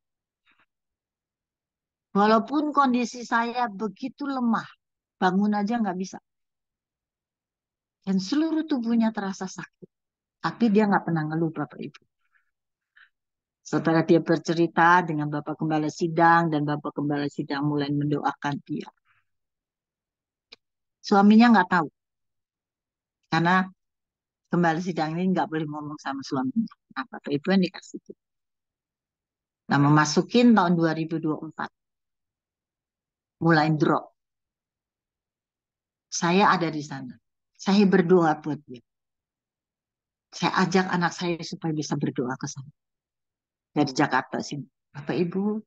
Walaupun kondisi saya begitu lemah, bangun aja nggak bisa. Dan seluruh tubuhnya terasa sakit. Tapi dia nggak pernah ngeluh, Bapak Ibu. Setelah dia bercerita dengan Bapak Gembala Sidang, dan Bapak Gembala Sidang mulai mendoakan dia. Suaminya nggak tahu. Karena Gembala Sidang ini nggak boleh ngomong sama suaminya. Nah, Bapak Ibu yang dikasih itu. Nah, memasukin tahun 2024. Mulai drop. Saya ada di sana. Saya berdoa buat dia. Saya ajak anak saya supaya bisa berdoa ke sana. Dari Jakarta sini. Bapak Ibu,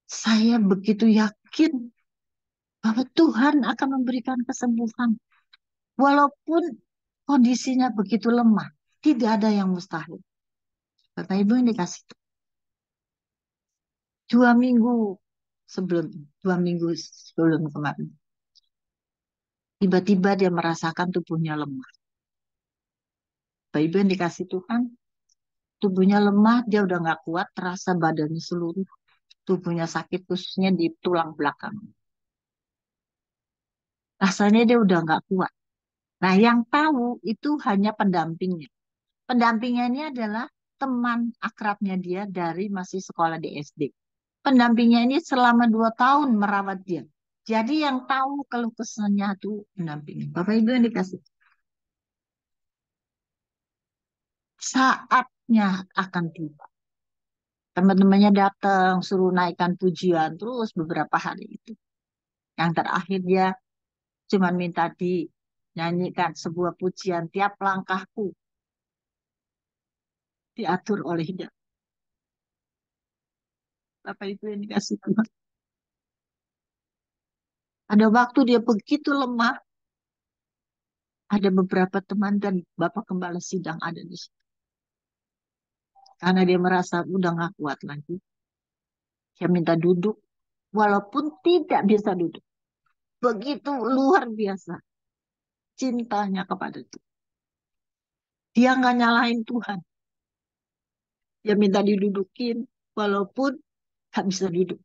saya begitu yakin bahwa Tuhan akan memberikan kesembuhan. Walaupun kondisinya begitu lemah. Tidak ada yang mustahil. Bapak Ibu yang dikasih 2 minggu sebelum 2 minggu sebelum kemarin. Tiba-tiba dia merasakan tubuhnya lemah. Bapak Ibu yang dikasih Tuhan, tubuhnya lemah, dia udah nggak kuat, terasa badannya seluruh tubuhnya sakit, khususnya di tulang belakang. Rasanya dia udah nggak kuat. Nah, yang tahu itu hanya pendampingnya. Pendampingnya ini adalah teman akrabnya dia dari masih sekolah di SD. Pendampingnya ini selama 2 tahun merawat dia. Jadi yang tahu keluh kesahnya itu pendampingnya. Bapak Ibu yang dikasih. Saatnya akan tiba. Teman-temannya datang, suruh naikkan pujian terus beberapa hari itu. Yang terakhir dia cuma minta dinyanyikan sebuah pujian tiap langkahku diatur oleh dia. Bapak Ibu yang dikasih Tuhan. Ada waktu dia begitu lemah, ada beberapa teman dan Bapak Gembala Sidang ada di situ. Karena dia merasa udah gak kuat lagi. Dia minta duduk, walaupun tidak bisa duduk. Begitu luar biasa cintanya kepada Tuhan. Dia nggak nyalahin Tuhan. Dia minta didudukin, walaupun gak bisa duduk.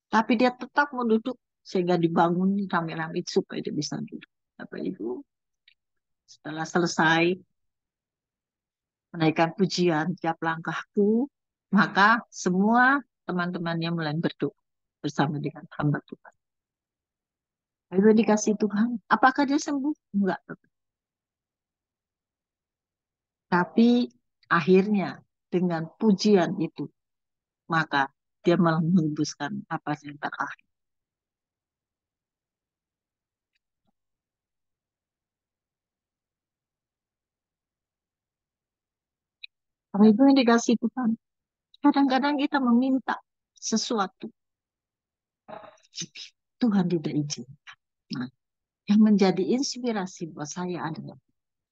Tapi dia tetap mau duduk, sehingga dibangun rame-rame supaya dia bisa duduk. Bapak Ibu, setelah selesai menaikkan pujian tiap langkahku, maka semua teman-temannya mulai berdoa bersama dengan hamba Tuhan. Lalu dikasih Tuhan, apakah dia sembuh? Enggak. Tapi akhirnya dengan pujian itu, maka dia malah menghembuskan apa yang terakhir. Karena itu yang dikasih Tuhan. Kadang-kadang kita meminta sesuatu, Tuhan tidak izin. Nah, yang menjadi inspirasi buat saya adalah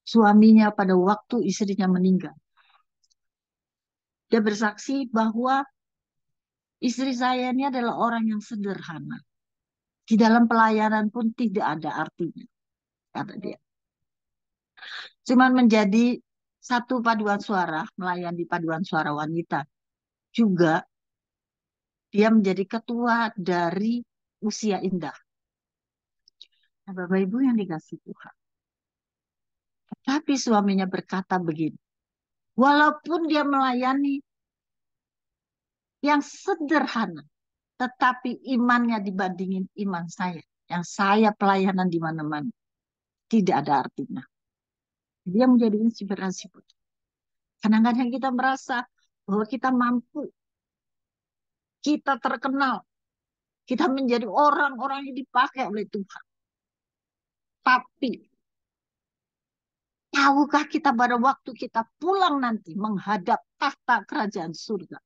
suaminya pada waktu istrinya meninggal. Dia bersaksi bahwa istri saya ini adalah orang yang sederhana. Di dalam pelayanan pun tidak ada artinya, kata dia. Cuman menjadi satu paduan suara, melayani paduan suara wanita. Juga dia menjadi ketua dari Usia Indah. Nah, Bapak Ibu yang dikasih Tuhan. Tapi suaminya berkata begini, walaupun dia melayani yang sederhana, tetapi imannya dibandingin iman saya, yang saya pelayanan di mana-mana, tidak ada artinya. Dia menjadi inspirasi. Kadang-kadang kita merasa bahwa kita mampu, kita terkenal, kita menjadi orang-orang yang dipakai oleh Tuhan. Tapi, tahukah kita pada waktu kita pulang nanti menghadap tahta kerajaan surga?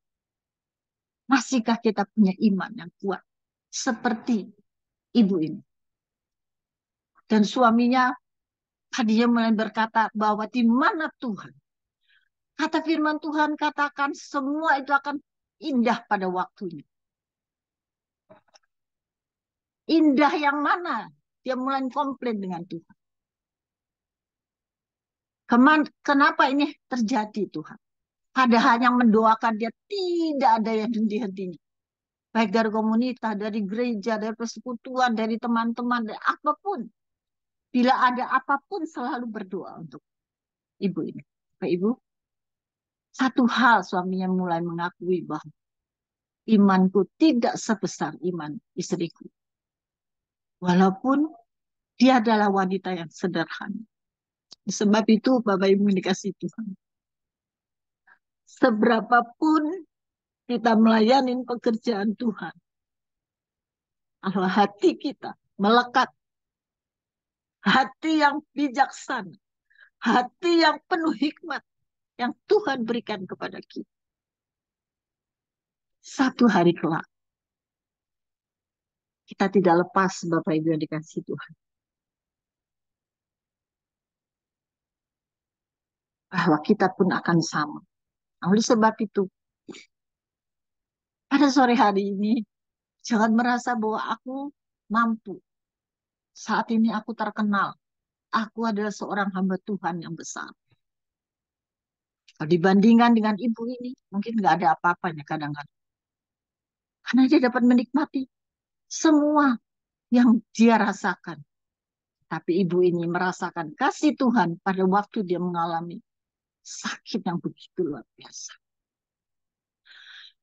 Masihkah kita punya iman yang kuat? Seperti ibu ini. Dan suaminya tadinya mulai berkata bahwa di mana Tuhan? Kata firman Tuhan katakan semua itu akan indah pada waktunya. Indah yang mana? Dia mulai komplain dengan Tuhan. Kenapa ini terjadi Tuhan? Padahal yang mendoakan dia tidak ada yang henti-hentinya. Baik dari komunitas, dari gereja, dari persekutuan, dari teman-teman, dari apapun. Bila ada apapun selalu berdoa untuk ibu ini. Pak Ibu, satu hal suaminya mulai mengakui bahwa imanku tidak sebesar iman istriku. Walaupun dia adalah wanita yang sederhana. Sebab itu Bapak Ibu dikasih Tuhan. Seberapapun kita melayani pekerjaan Tuhan, kalau hati kita melekat, hati yang bijaksana, hati yang penuh hikmat yang Tuhan berikan kepada kita. Satu hari kelak, kita tidak lepas Bapak Ibu yang dikasih Tuhan. Bahwa kita pun akan sama. Oleh sebab itu, pada sore hari ini, jangan merasa bahwa aku mampu. Saat ini aku terkenal. Aku adalah seorang hamba Tuhan yang besar. Kalau dibandingkan dengan ibu ini, mungkin nggak ada apa-apanya kadang-kadang. Karena dia dapat menikmati semua yang dia rasakan. Tapi ibu ini merasakan kasih Tuhan pada waktu dia mengalami sakit yang begitu luar biasa.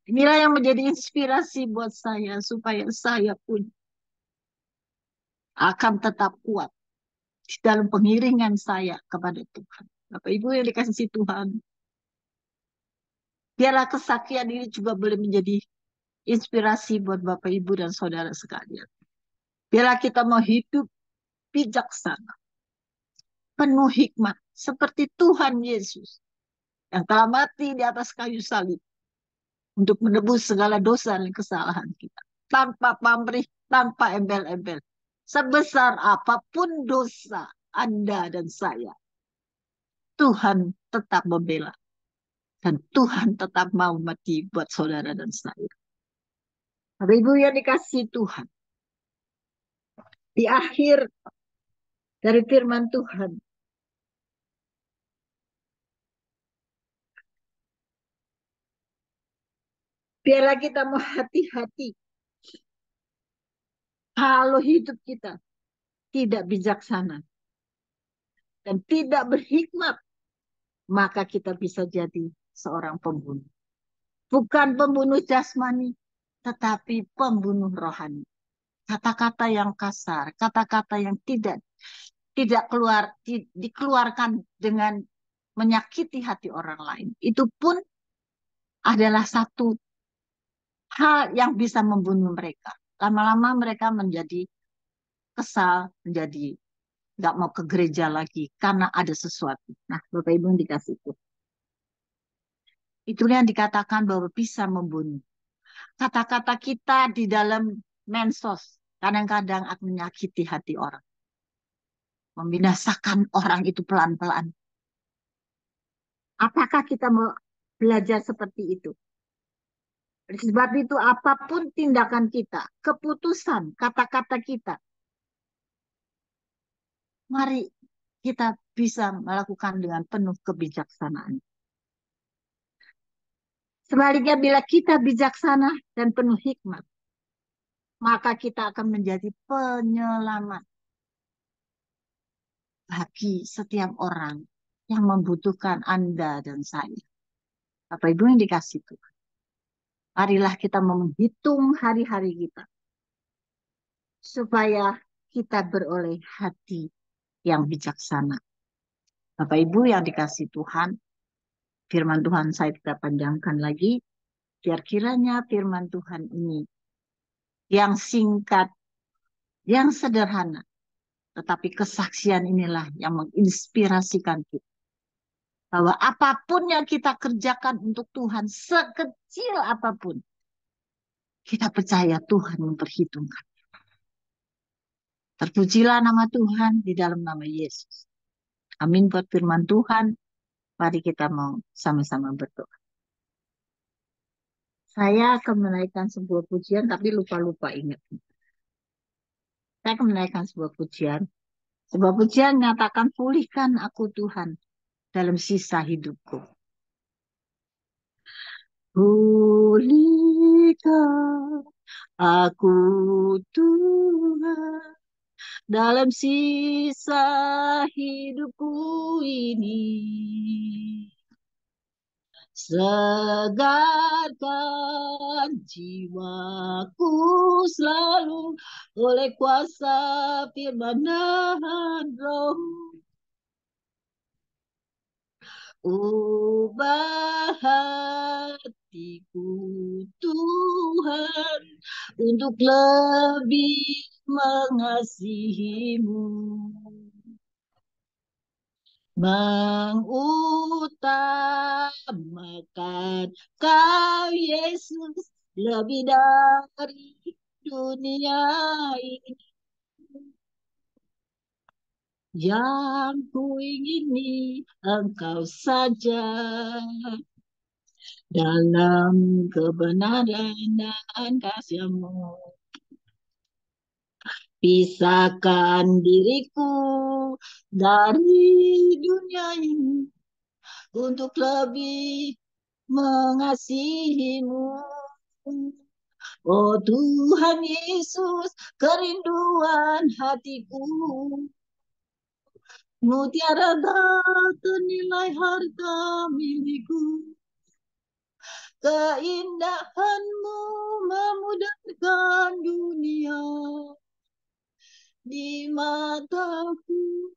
Inilah yang menjadi inspirasi buat saya supaya saya pun akan tetap kuat di dalam pengiringan saya kepada Tuhan. Bapak Ibu yang dikasih Tuhan, biarlah kesaksian ini juga boleh menjadi inspirasi buat Bapak Ibu dan saudara sekalian. Biarlah kita mau hidup bijaksana, penuh hikmat, seperti Tuhan Yesus yang telah mati di atas kayu salib untuk menebus segala dosa dan kesalahan kita. Tanpa pamrih, tanpa embel-embel. Sebesar apapun dosa Anda dan saya, Tuhan tetap membela. Dan Tuhan tetap mau mati buat saudara dan saya. Bapak Ibu yang dikasihi Tuhan. Di akhir dari firman Tuhan. Biarlah kita mau hati-hati. Kalau hidup kita tidak bijaksana dan tidak berhikmat, maka kita bisa jadi seorang pembunuh. Bukan pembunuh jasmani, tetapi pembunuh rohani. Kata-kata yang kasar, kata-kata yang tidak dikeluarkan dengan menyakiti hati orang lain. Itu pun adalah satu hal yang bisa membunuh mereka. Lama-lama mereka menjadi kesal, menjadi nggak mau ke gereja lagi karena ada sesuatu. Nah, Bapak Ibu yang dikasih itu. Itulah yang dikatakan bahwa bisa membunuh. Kata-kata kita di dalam mensos kadang-kadang akan menyakiti hati orang. Membinasakan orang itu pelan-pelan. Apakah kita mau belajar seperti itu? Sebab itu apapun tindakan kita, keputusan, kata-kata kita, mari kita bisa melakukan dengan penuh kebijaksanaan. Sebaliknya bila kita bijaksana dan penuh hikmat, maka kita akan menjadi penyelamat bagi setiap orang yang membutuhkan Anda dan saya. Bapak Ibu yang dikasih Tuhan. Marilah kita menghitung hari-hari kita. Supaya kita beroleh hati yang bijaksana. Bapak Ibu yang dikasih Tuhan, firman Tuhan saya tidak panjangkan lagi. Biar kiranya firman Tuhan ini yang singkat, yang sederhana, tetapi kesaksian inilah yang menginspirasikan kita. Bahwa apapun yang kita kerjakan untuk Tuhan, sekecil apapun, kita percaya Tuhan memperhitungkan. Terpujilah nama Tuhan di dalam nama Yesus. Amin buat firman Tuhan. Mari kita mau sama-sama berdoa. Saya akan menaikkan sebuah pujian, tapi lupa-lupa ingat. Saya akan menaikkan sebuah pujian. Sebuah pujian nyatakan, pulihkan aku Tuhan dalam sisa hidupku. Pulihkan aku Tuhan dalam sisa hidupku ini. Segarkan jiwaku selalu oleh kuasa firman dan roh. Ubah hatiku Tuhan untuk lebih mengasihimu. Mengutamakan Kau Yesus lebih dari dunia ini. Yang ku ingini Engkau saja dalam kebenaran dan kasih-Mu. Pisahkan diriku dari dunia ini untuk lebih mengasihimu. Oh Tuhan Yesus, kerinduan hatiku. Mutiara tak nilai harta milikku. Keindahan-Mu memudahkan dunia. Di mataku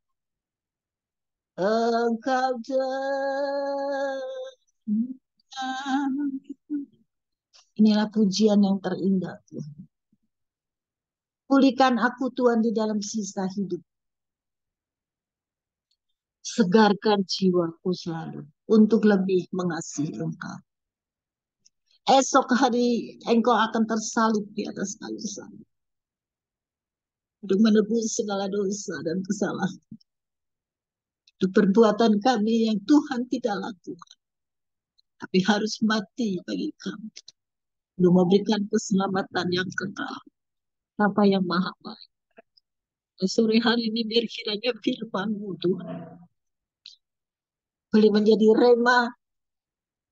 Engkau terang. Inilah pujian yang terindah Tuhan. Pulihkan aku Tuhan di dalam sisa hidup. Segarkan jiwaku selalu untuk lebih mengasihi Engkau. Esok hari Engkau akan tersalib di atas kayu salib untuk menebus segala dosa dan kesalahan. Itu perbuatan kami yang Tuhan tidak lakukan. tapi harus mati bagi kami. Untuk memberikan keselamatan yang kekal. Apa yang maha baik. Sore hari ini biar kiranya firman-Mu Tuhan boleh menjadi rema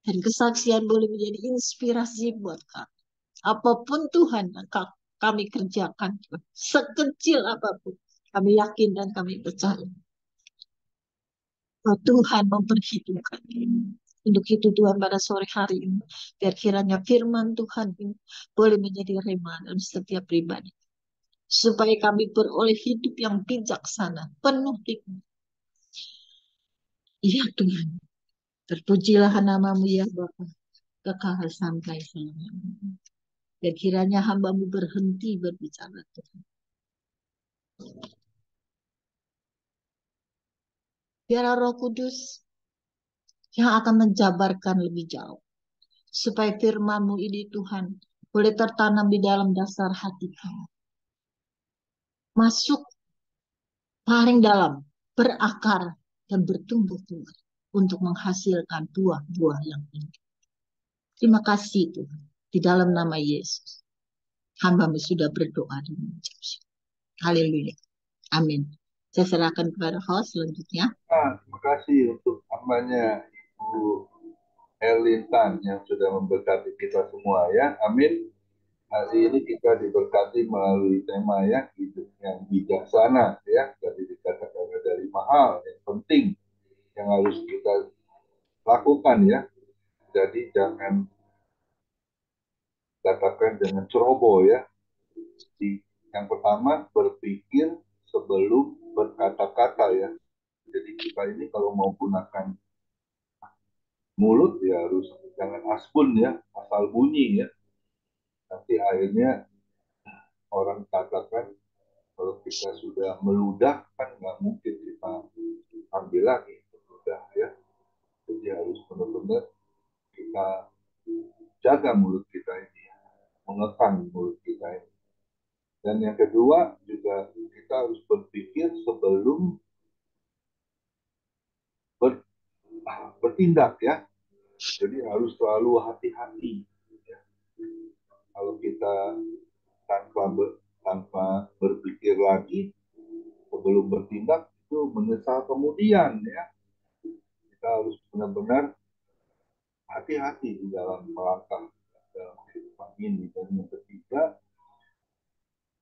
dan kesaksian boleh menjadi inspirasi buat kami. Apapun Tuhan yang kami kerjakan, sekecil apapun, kami yakin dan kami percaya bahwa Tuhan memperhitungkan ini. Untuk itu Tuhan pada sore hari ini, biar kiranya firman Tuhan ini boleh menjadi rema dalam setiap pribadi. Supaya kami beroleh hidup yang bijaksana, penuh hikmat. Ya Tuhan, terpujilah namamu ya Bapa, kekal sampai selamanya. Dan kiranya hamba-Mu berhenti berbicara Tuhan. Biar Roh Kudus yang akan menjabarkan lebih jauh. Supaya firman-Mu ini Tuhan boleh tertanam di dalam dasar hati kami. Masuk paling dalam, berakar, dan bertumbuh Tuhan. Untuk menghasilkan buah-buah yang indah. Terima kasih Tuhan. Di dalam nama Yesus. Hamba-Mu sudah berdoa dan mengucap syukur. Haleluya. Amin. Saya serahkan kepada host selanjutnya. Terima kasih untuk hambanya Ibu Erlin Tan yang sudah memberkati kita semua ya. Amin. Hari ini kita diberkati melalui tema ya, hidup yang bijaksana ya. Jadi dikatakan dari mahal, yang penting yang harus kita lakukan ya. Jadi jangan katakan dengan ceroboh ya. Yang pertama berpikir sebelum berkata-kata ya. Jadi kita ini kalau mau gunakan mulut ya harus jangan asbun ya, asal bunyi ya. Nanti akhirnya orang katakan kalau kita sudah meludah kan nggak mungkin kita ambil lagi meludah ya. Jadi harus benar-benar kita jaga mulut kita ini, mengekang mulut kita ini. Dan yang kedua juga kita harus berpikir sebelum bertindak ya. Jadi harus selalu hati-hati. Ya. Kalau kita tanpa berpikir lagi sebelum bertindak itu menyesal kemudian ya. Kita harus benar-benar hati-hati di dalam melangkah dalam kehidupan ini. Dan yang ketiga,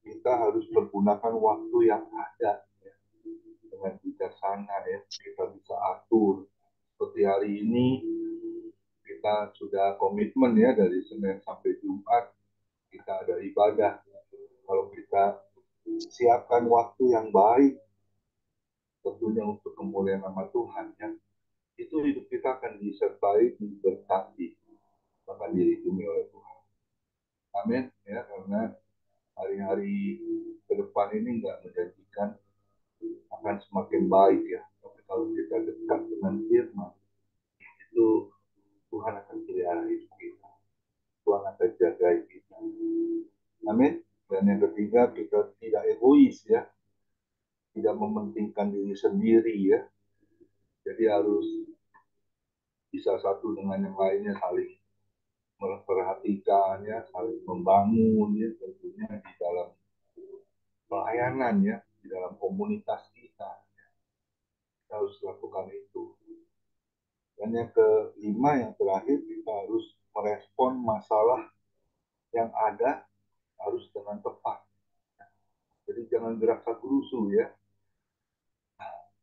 kita harus pergunakan waktu yang ada ya, dengan bijaksana ya. Kita bisa atur. Seperti hari ini kita sudah komitmen ya dari Senin sampai Jumat kita ada ibadah. Kalau kita siapkan waktu yang baik tentunya untuk kemuliaan nama Tuhan ya, itu hidup kita akan disertai diberkati bahkan dilindungi oleh Tuhan. Amin ya, karena hari-hari ke depan ini nggak menjanjikan akan semakin baik ya, tapi kalau kita dekat dengan firman itu Tuhan akan pelihara hidup kita, Tuhan akan jaga kita. Amin. Dan yang ketiga, kita tidak egois ya, tidak mementingkan diri sendiri ya. Jadi harus bisa satu dengan yang lainnya saling memperhatikan ya, saling membangun ya, tentunya di dalam pelayanan ya, di dalam komunitas kita. Kita harus lakukan itu. Dan yang kelima, yang terakhir, kita harus merespon masalah yang ada harus dengan tepat. Jadi jangan gerak gerusu ya.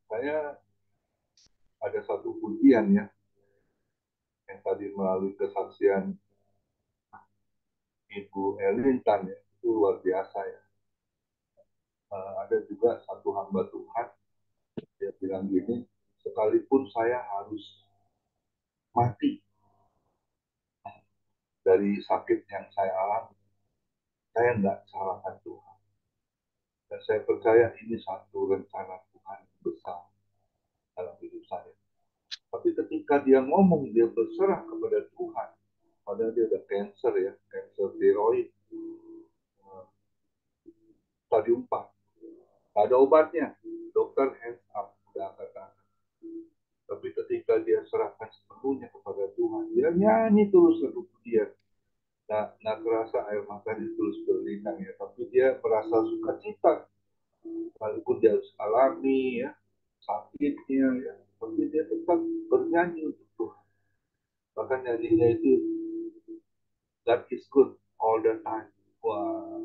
Saya ada satu pujian ya, yang tadi melalui kesaksian Ibu Elintan ya, itu luar biasa ya. Ada juga satu hamba Tuhan, dia bilang gini, sekalipun saya harus mati dari sakit yang saya alami, saya nggak salahkan Tuhan. Dan saya percaya ini satu rencana Tuhan yang besar dalam hidup saya. Tapi ketika dia ngomong, dia berserah kepada Tuhan, padahal dia ada cancer ya, cancer tiroid, stadium 4. Gak ada obatnya. Dokter hands up, udah kata. Tapi ketika dia serahkan sepenuhnya kepada Tuhan, Tuhan. Dia nyanyi terus lagu pujian. Nah kerasa air matanya terus berlinang ya, tapi dia merasa sukacita walaupun dia harus alami ya sakitnya ya, tapi dia tetap bernyanyi untuk Tuhan. Bahkan nyanyinya itu God is good all the time. Wah,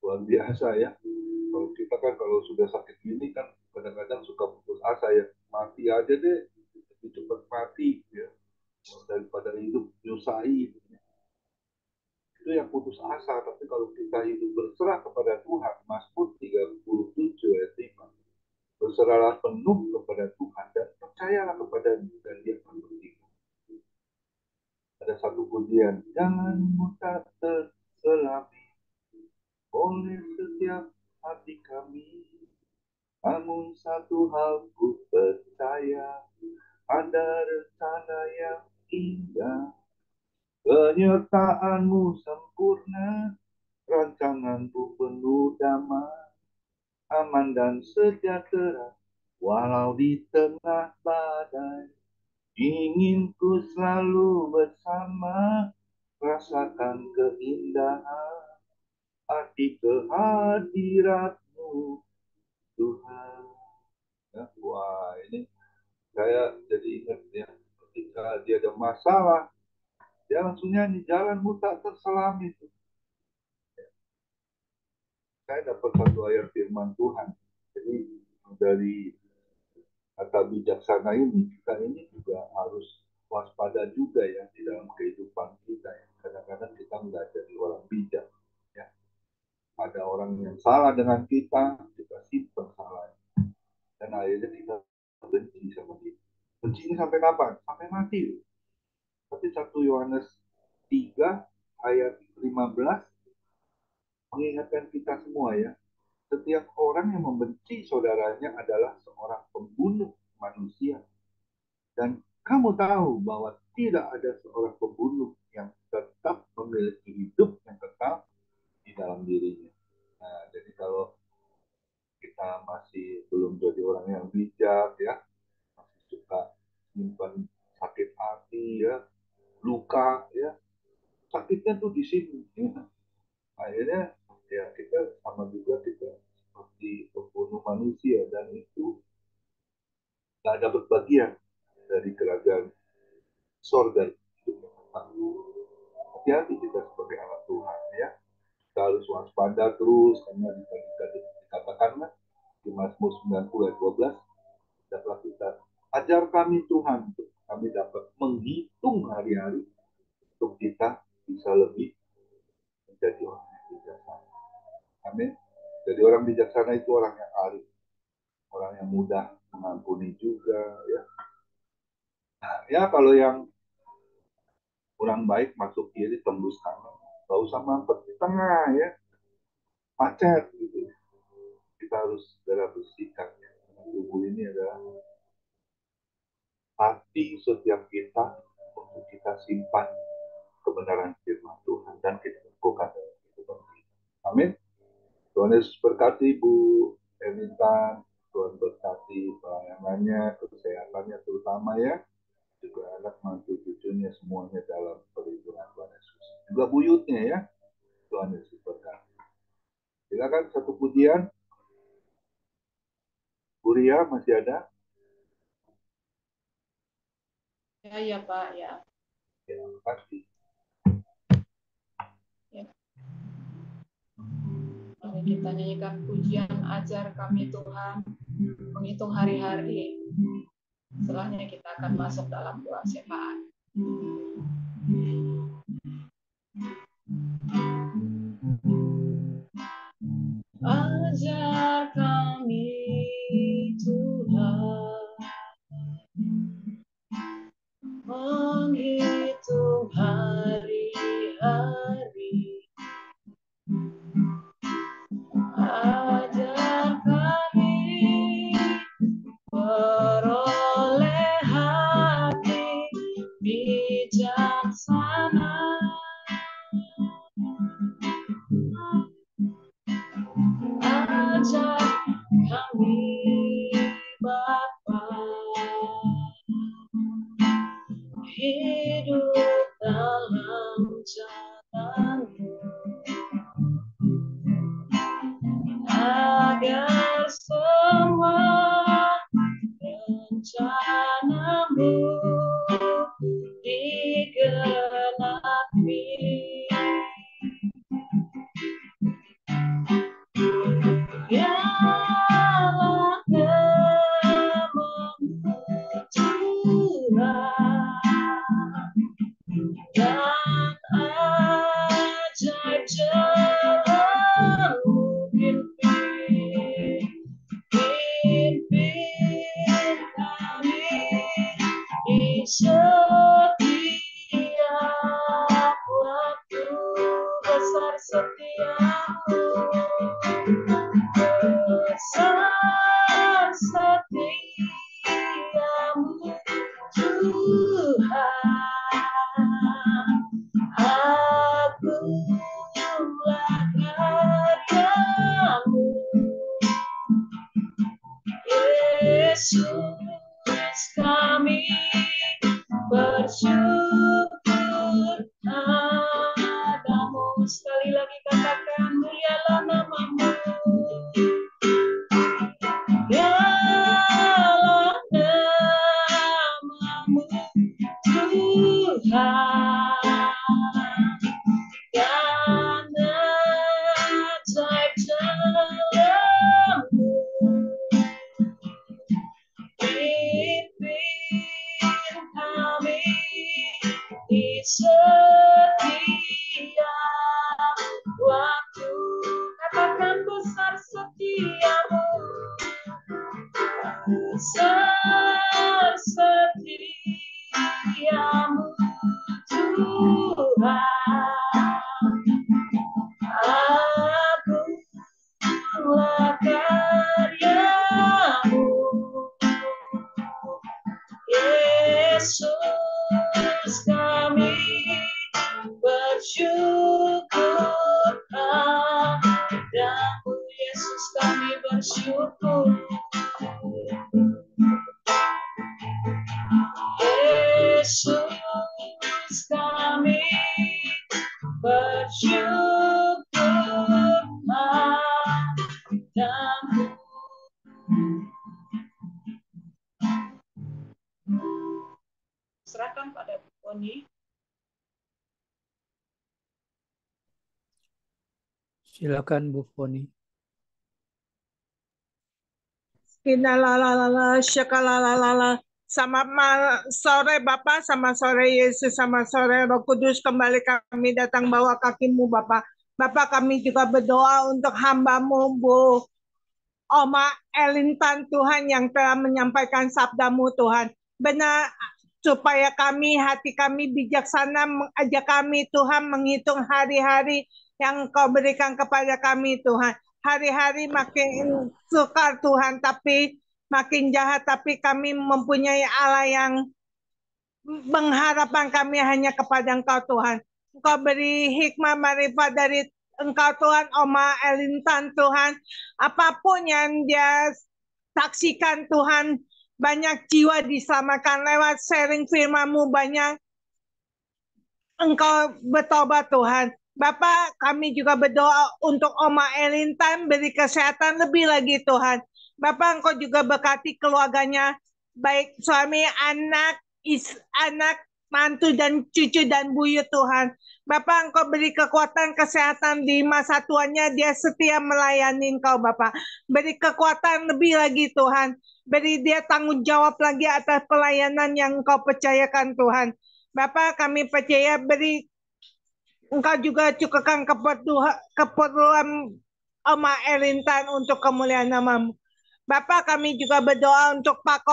luar biasa ya. Kalau kita kan kalau sudah sakit gini kan kadang-kadang suka putus asa ya, mati aja deh, lebih cepat mati ya daripada hidup nyusahin. Itu yang putus asa. Tapi kalau kita hidup berserah kepada Tuhan, Mazmur 37 ayat 5, berserahlah penuh kepada Tuhan dan percayalah kepada Dia dan Dia akan bertindak. Ada satu pujian, janganmu tak terselami oleh setiap hati kami, namun satu hal ku percaya, ada rencana yang indah, penyertaanmu sempurna, rancanganku penuh damai, aman dan sejahtera, walau di tengah badai. Ingin ku selalu bersama, rasakan keindahan arti kehadiratmu, Tuhan. Ya, wah, ini saya jadi ingat ya, ketika dia ada masalah, dia langsung nyanyi, jalanmu tak terselami. Saya dapat satu ayat firman Tuhan. Jadi dari kata bijaksana ini, kita ini juga harus waspada juga ya di dalam kehidupan kita ya. Kadang-kadang kita nggak jadi orang bijak ya. Ada orang yang salah dengan kita simpan salahnya dan akhirnya kita benci sama dia. Bencinya sampai kapan? Sampai mati. Tapi 1 Yohanes 3 ayat 15 mengingatkan kita semua ya, setiap orang yang membenci saudaranya adalah seorang pembunuh manusia. Dan kamu tahu bahwa tidak ada seorang pembunuh yang tetap memiliki hidup yang tetap di dalam dirinya. Nah, jadi kalau kita masih belum jadi orang yang bijak ya, masih suka simpan sakit hati ya, luka ya, sakitnya tuh di sini. Ya. Akhirnya ya kita sama juga kita seperti pembunuh manusia dan itu nggak ada berbagian dari kerajaan sorga. Hati-hati kita sebagai anak Tuhan ya. Kita harus waspada terus karena dikatakan di Mazmur 90 ayat 12, dapat kita ajar kami Tuhan untuk kami dapat menghitung hari-hari untuk kita bisa lebih menjadi orang yang bijaksana. Amin. Jadi orang bijaksana itu orang yang arif, orang yang mudah mengampuni juga ya. Nah, ya kalau yang kurang baik masuk kiri tembus kanan, nggak usah mampet di tengah ya, macet gitu. Kita harus segera bersikap ya. Tubuh ini adalah hati setiap kita untuk kita simpan kebenaran firman Tuhan dan kita lakukan dalam kehidupan kita. Amin. Tuhan Yesus berkati Bu Elita, Tuhan berkati pelayanannya, kesehatannya terutama ya, juga anak mantu cucunya semuanya dalam perlindungan Tuhan Yesus. Juga buyutnya ya, Tuhan Yesus berkati. Silakan satu pujian. Bu Ria masih ada? Ya Pak, ya. Ya, pasti. Ya. Mari kita nyanyikan pujian ajar kami Tuhan, menghitung hari-hari. Setelahnya kita akan masuk dalam doa syafaat. Ajar kami Tuhan, menghitung hari-hari. Ajar kami beroleh hati bijak. hidup dalam jalan-Mu, agar semua rencana-Mu digenapi. Biarlah namamu Tuhan, dan ajaib jalan-Mu pimpin kami di setiap waktu, besar setiamu, besar setiamu Tuhan. Akulah karya-Mu, Yesus, kami bersyukur padamu. Sekali lagi katakan, mulialah namamu. Mulialah namamu Tuhan, dan ajaib jalan-Mu pimpin kami di setiap waktu. Katakan, besar setiamu, besar setiamu Tuhan. Akulah karya-Mu, Yesus, kami bersyukur padamu. Yesus, kami bersyukur. Yesus, kami bersyukur padamu. Serahkan pada Bu Poni. Silakan Bu Poni. Selamat sore Bapak, sama sore Yesus, sama sore Roh Kudus, kembali kami datang bawa kaki-Mu Bapak. Bapak, kami juga berdoa untuk hamba-Mu Bu Oma Elintan Tuhan, yang telah menyampaikan sabda-Mu Tuhan. Benar, supaya kami, hati kami bijaksana, mengajak kami Tuhan menghitung hari-hari yang Kau berikan kepada kami Tuhan. Hari-hari makin sukar Tuhan, tapi makin jahat, tapi kami mempunyai Allah yang mengharapkan kami hanya kepada Engkau Tuhan. Engkau beri hikmah marifat dari Engkau Tuhan, Oma Elintan Tuhan. Apapun yang dia saksikan Tuhan, banyak jiwa diselamatkan lewat sharing firman-Mu, banyak Engkau bertobat Tuhan. Bapak, kami juga berdoa untuk Oma Elintan, beri kesehatan lebih lagi Tuhan. Bapak, Engkau juga berkati keluarganya, baik suami, anak, mantu dan cucu dan buyut Tuhan. Bapak, Engkau beri kekuatan kesehatan di masa tuanya, dia setia melayani Engkau Bapak. Beri kekuatan lebih lagi Tuhan. Beri dia tanggung jawab lagi atas pelayanan yang Engkau percayakan Tuhan. Bapak, kami percaya beri Engkau juga cukupkan keperluan Oma Elintan untuk kemuliaan nama-Mu. Bapak, kami juga berdoa untuk Pak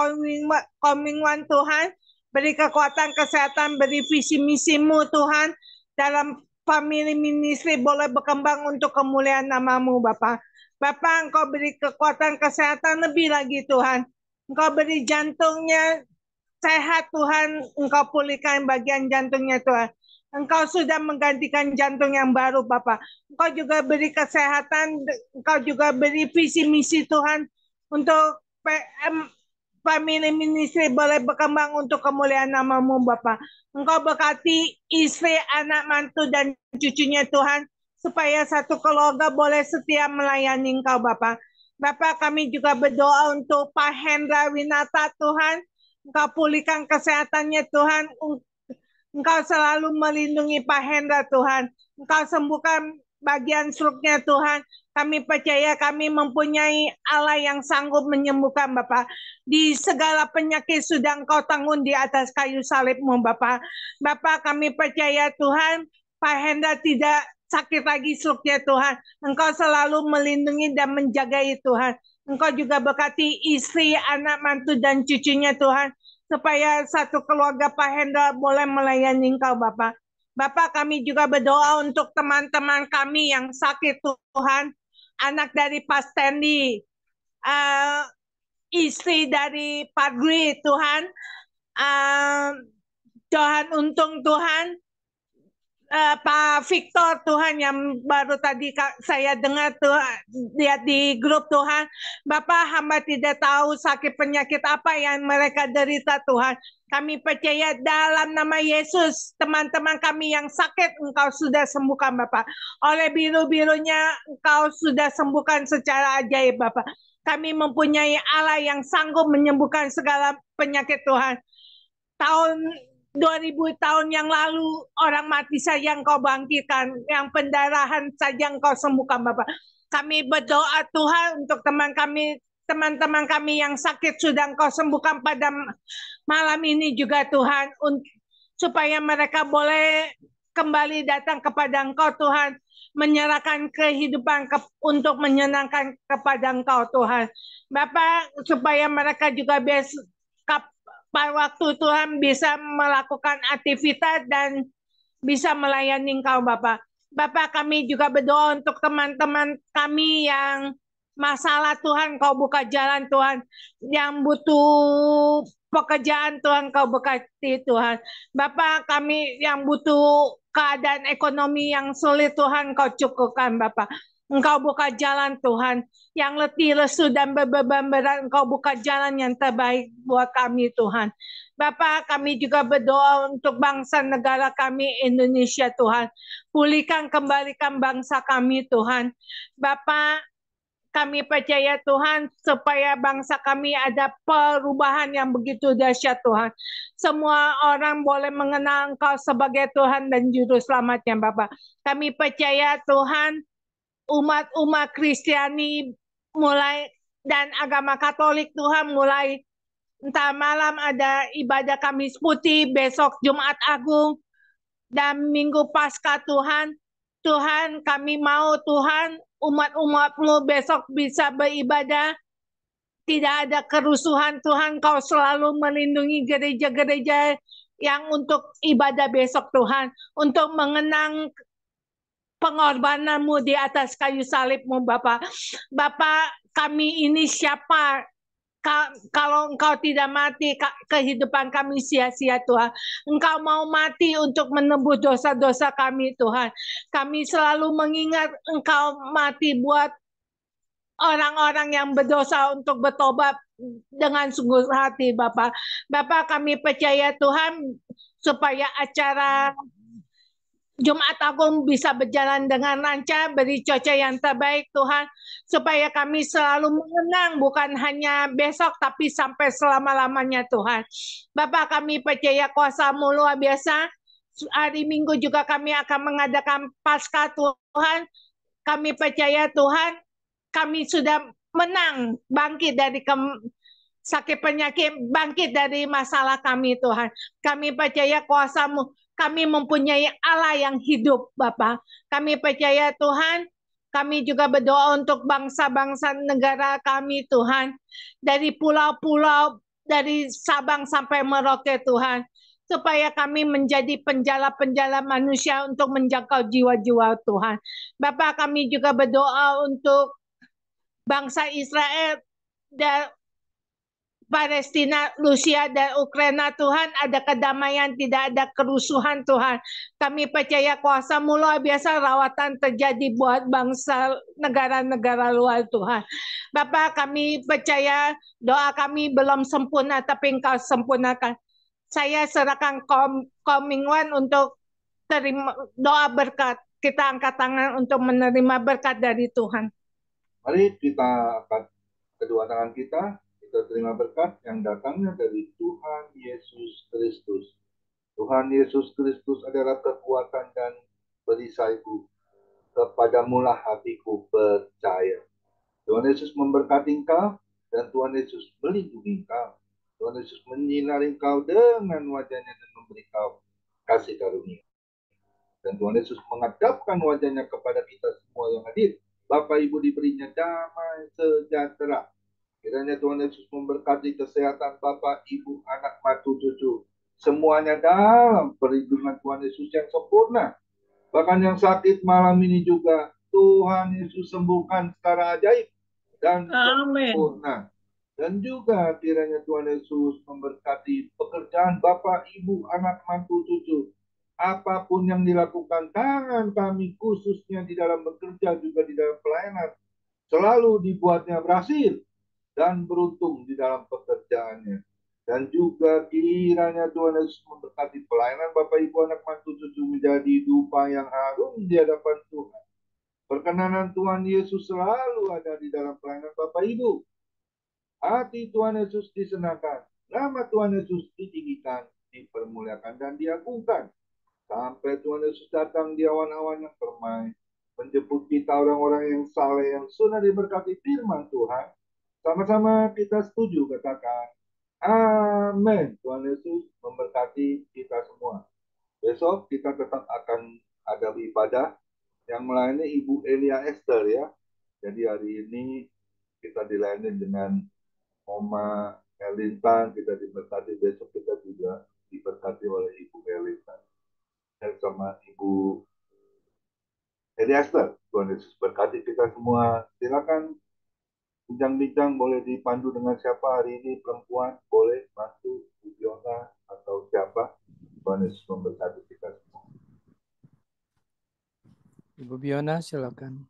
Komingwan Tuhan, beri kekuatan kesehatan, beri visi misi-Mu Tuhan, dalam family ministry boleh berkembang untuk kemuliaan nama-Mu Bapak. Bapak, Engkau beri kekuatan kesehatan lebih lagi Tuhan. Engkau beri jantungnya sehat Tuhan, Engkau pulihkan bagian jantungnya Tuhan. Engkau sudah menggantikan jantung yang baru Bapak. Engkau juga beri kesehatan, Engkau juga beri visi misi Tuhan untuk family ministry boleh berkembang untuk kemuliaan nama-Mu Bapa. Engkau berkati istri, anak, mantu, dan cucunya Tuhan, supaya satu keluarga boleh setia melayani Engkau Bapa. Bapa, kami juga berdoa untuk Pak Hendra Winata Tuhan, Engkau pulihkan kesehatannya Tuhan, Engkau selalu melindungi Pak Hendra Tuhan, Engkau sembuhkan bagian struknya Tuhan. Kami percaya kami mempunyai Allah yang sanggup menyembuhkan Bapak. Di segala penyakit sudah Engkau tanggung di atas kayu salib-Mu Bapak. Bapak, kami percaya Tuhan, Pak Hendra tidak sakit lagi struknya Tuhan. Engkau selalu melindungi dan menjagai Tuhan. Engkau juga berkati istri, anak, mantu, dan cucunya Tuhan, supaya satu keluarga Pak Hendra boleh melayani Engkau Bapak. Bapak, kami juga berdoa untuk teman-teman kami yang sakit Tuhan, anak dari Pak Stanley, istri dari Pak Dwi Tuhan, Tuhan untung Tuhan, Pak Victor Tuhan yang baru tadi saya dengar Tuhan, lihat di grup Tuhan. Bapak, hamba tidak tahu sakit penyakit apa yang mereka derita Tuhan. Kami percaya dalam nama Yesus, teman-teman kami yang sakit Engkau sudah sembuhkan Bapak. Oleh biru-birunya Engkau sudah sembuhkan secara ajaib Bapak. Kami mempunyai Allah yang sanggup menyembuhkan segala penyakit Tuhan. Tahun 2000 tahun yang lalu orang mati saja Engkau bangkitkan, yang pendarahan saja Engkau sembuhkan Bapak. Kami berdoa Tuhan untuk teman-teman kami yang sakit sudah Engkau sembuhkan pada malam ini juga Tuhan, supaya mereka boleh kembali datang kepada Engkau Tuhan, menyerahkan kehidupan untuk menyenangkan kepada Engkau Tuhan. Bapak, supaya mereka juga pada waktu Tuhan bisa melakukan aktivitas dan bisa melayani Engkau Bapak. Bapak, kami juga berdoa untuk teman-teman kami yang masalah Tuhan, Kau buka jalan Tuhan, yang butuh pekerjaan Tuhan, Kau berkati Tuhan. Bapak, kami yang butuh keadaan ekonomi yang sulit Tuhan, Kau cukupkan Bapak. Engkau buka jalan Tuhan, yang letih, lesu, dan beban berat, Engkau buka jalan yang terbaik buat kami Tuhan. Bapak, kami juga berdoa untuk bangsa negara kami Indonesia Tuhan. Pulihkan, kembalikan bangsa kami Tuhan. Bapak, kami percaya Tuhan, supaya bangsa kami ada perubahan yang begitu dahsyat Tuhan. Semua orang boleh mengenal Engkau sebagai Tuhan dan Juru Selamatnya Bapak. Kami percaya Tuhan, umat-umat Kristiani mulai dan agama Katolik Tuhan mulai entar malam ada ibadah Kamis Putih, besok Jumat Agung, dan Minggu Paskah Tuhan. Tuhan, kami mau Tuhan umat-umat-Mu besok bisa beribadah, tidak ada kerusuhan Tuhan. Kau selalu melindungi gereja-gereja yang untuk ibadah besok Tuhan, untuk mengenang pengorbanan-Mu di atas kayu salib-Mu Bapak. Bapak, kami ini siapa? Kalau Engkau tidak mati, kehidupan kami sia-sia Tuhan. Engkau mau mati untuk menebus dosa-dosa kami Tuhan. Kami selalu mengingat Engkau mati buat orang-orang yang berdosa untuk bertobat dengan sungguh hati Bapak. Bapak, kami percaya Tuhan, supaya acara Jumat Agung bisa berjalan dengan lancar, beri cuaca yang terbaik Tuhan, supaya kami selalu mengenang bukan hanya besok tapi sampai selama-lamanya Tuhan. Bapak, kami percaya kuasa-Mu luar biasa. Hari Minggu juga kami akan mengadakan Paskah Tuhan. Kami percaya Tuhan, kami sudah menang, bangkit dari sakit penyakit, bangkit dari masalah kami Tuhan. Kami percaya kuasa-Mu. Kami mempunyai Allah yang hidup, Bapak. Kami percaya Tuhan, kami juga berdoa untuk bangsa-bangsa negara kami, Tuhan. Dari pulau-pulau, dari Sabang sampai Merauke, Tuhan. Supaya kami menjadi penjala-penjala manusia untuk menjangkau jiwa-jiwa Tuhan. Bapak, kami juga berdoa untuk bangsa Israel dan Palestina, Rusia, dan Ukraina Tuhan ada kedamaian, tidak ada kerusuhan Tuhan. Kami percaya kuasa-Mu luar biasa, rawatan terjadi buat bangsa negara-negara luar Tuhan. Bapak, kami percaya doa kami belum sempurna, tapi Engkau sempurnakan. Saya serahkan Komingwan untuk terima doa berkat. Kita angkat tangan untuk menerima berkat dari Tuhan. Mari kita angkat kedua tangan kita terima berkat yang datangnya dari Tuhan Yesus Kristus. Tuhan Yesus Kristus adalah kekuatan dan perisaiku. Kepadamulah hatiku percaya. Tuhan Yesus memberkati engkau dan Tuhan Yesus melindungi engkau. Tuhan Yesus menyinari engkau dengan wajahnya dan memberi engkau kasih karunia. Dan Tuhan Yesus menghadapkan wajahnya kepada kita semua yang hadir. Bapak Ibu diberinya damai sejahtera. Kiranya Tuhan Yesus memberkati kesehatan Bapak, Ibu, anak, mantu, cucu. Semuanya dalam perlindungan Tuhan Yesus yang sempurna. Bahkan yang sakit malam ini juga Tuhan Yesus sembuhkan secara ajaib dan sempurna. Dan juga kiranya Tuhan Yesus memberkati pekerjaan Bapak, Ibu, anak, mantu, cucu. Apapun yang dilakukan tangan kami khususnya di dalam bekerja juga di dalam pelayanan selalu dibuatnya berhasil dan beruntung di dalam pekerjaannya. Dan juga kiranya Tuhan Yesus memberkati pelayanan Bapak Ibu anak mantu cucu menjadi dupa yang harum di hadapan Tuhan. Perkenanan Tuhan Yesus selalu ada di dalam pelayanan Bapak Ibu. Hati Tuhan Yesus disenangkan, nama Tuhan Yesus ditinggikan, dipermuliakan dan diagungkan. Sampai Tuhan Yesus datang di awan-awan yang permai, menjemput kita orang-orang yang saleh, yang sudah diberkati firman Tuhan. Sama-sama kita setuju katakan, amin. Tuhan Yesus memberkati kita semua. Besok kita tetap akan ada ibadah yang melayani Ibu Elia Esther ya. Jadi hari ini kita dilayani dengan Oma Elintan, kita diberkati. Besok kita juga diberkati oleh Ibu Elintan. Dan sama Ibu Elia Esther. Tuhan Yesus berkati kita semua. Silakan bincang-bincang boleh dipandu dengan siapa hari ini, perempuan boleh bantu Fiona atau siapa. Tuhan Yesus memberkati kita semua. Ibu Biona, silakan.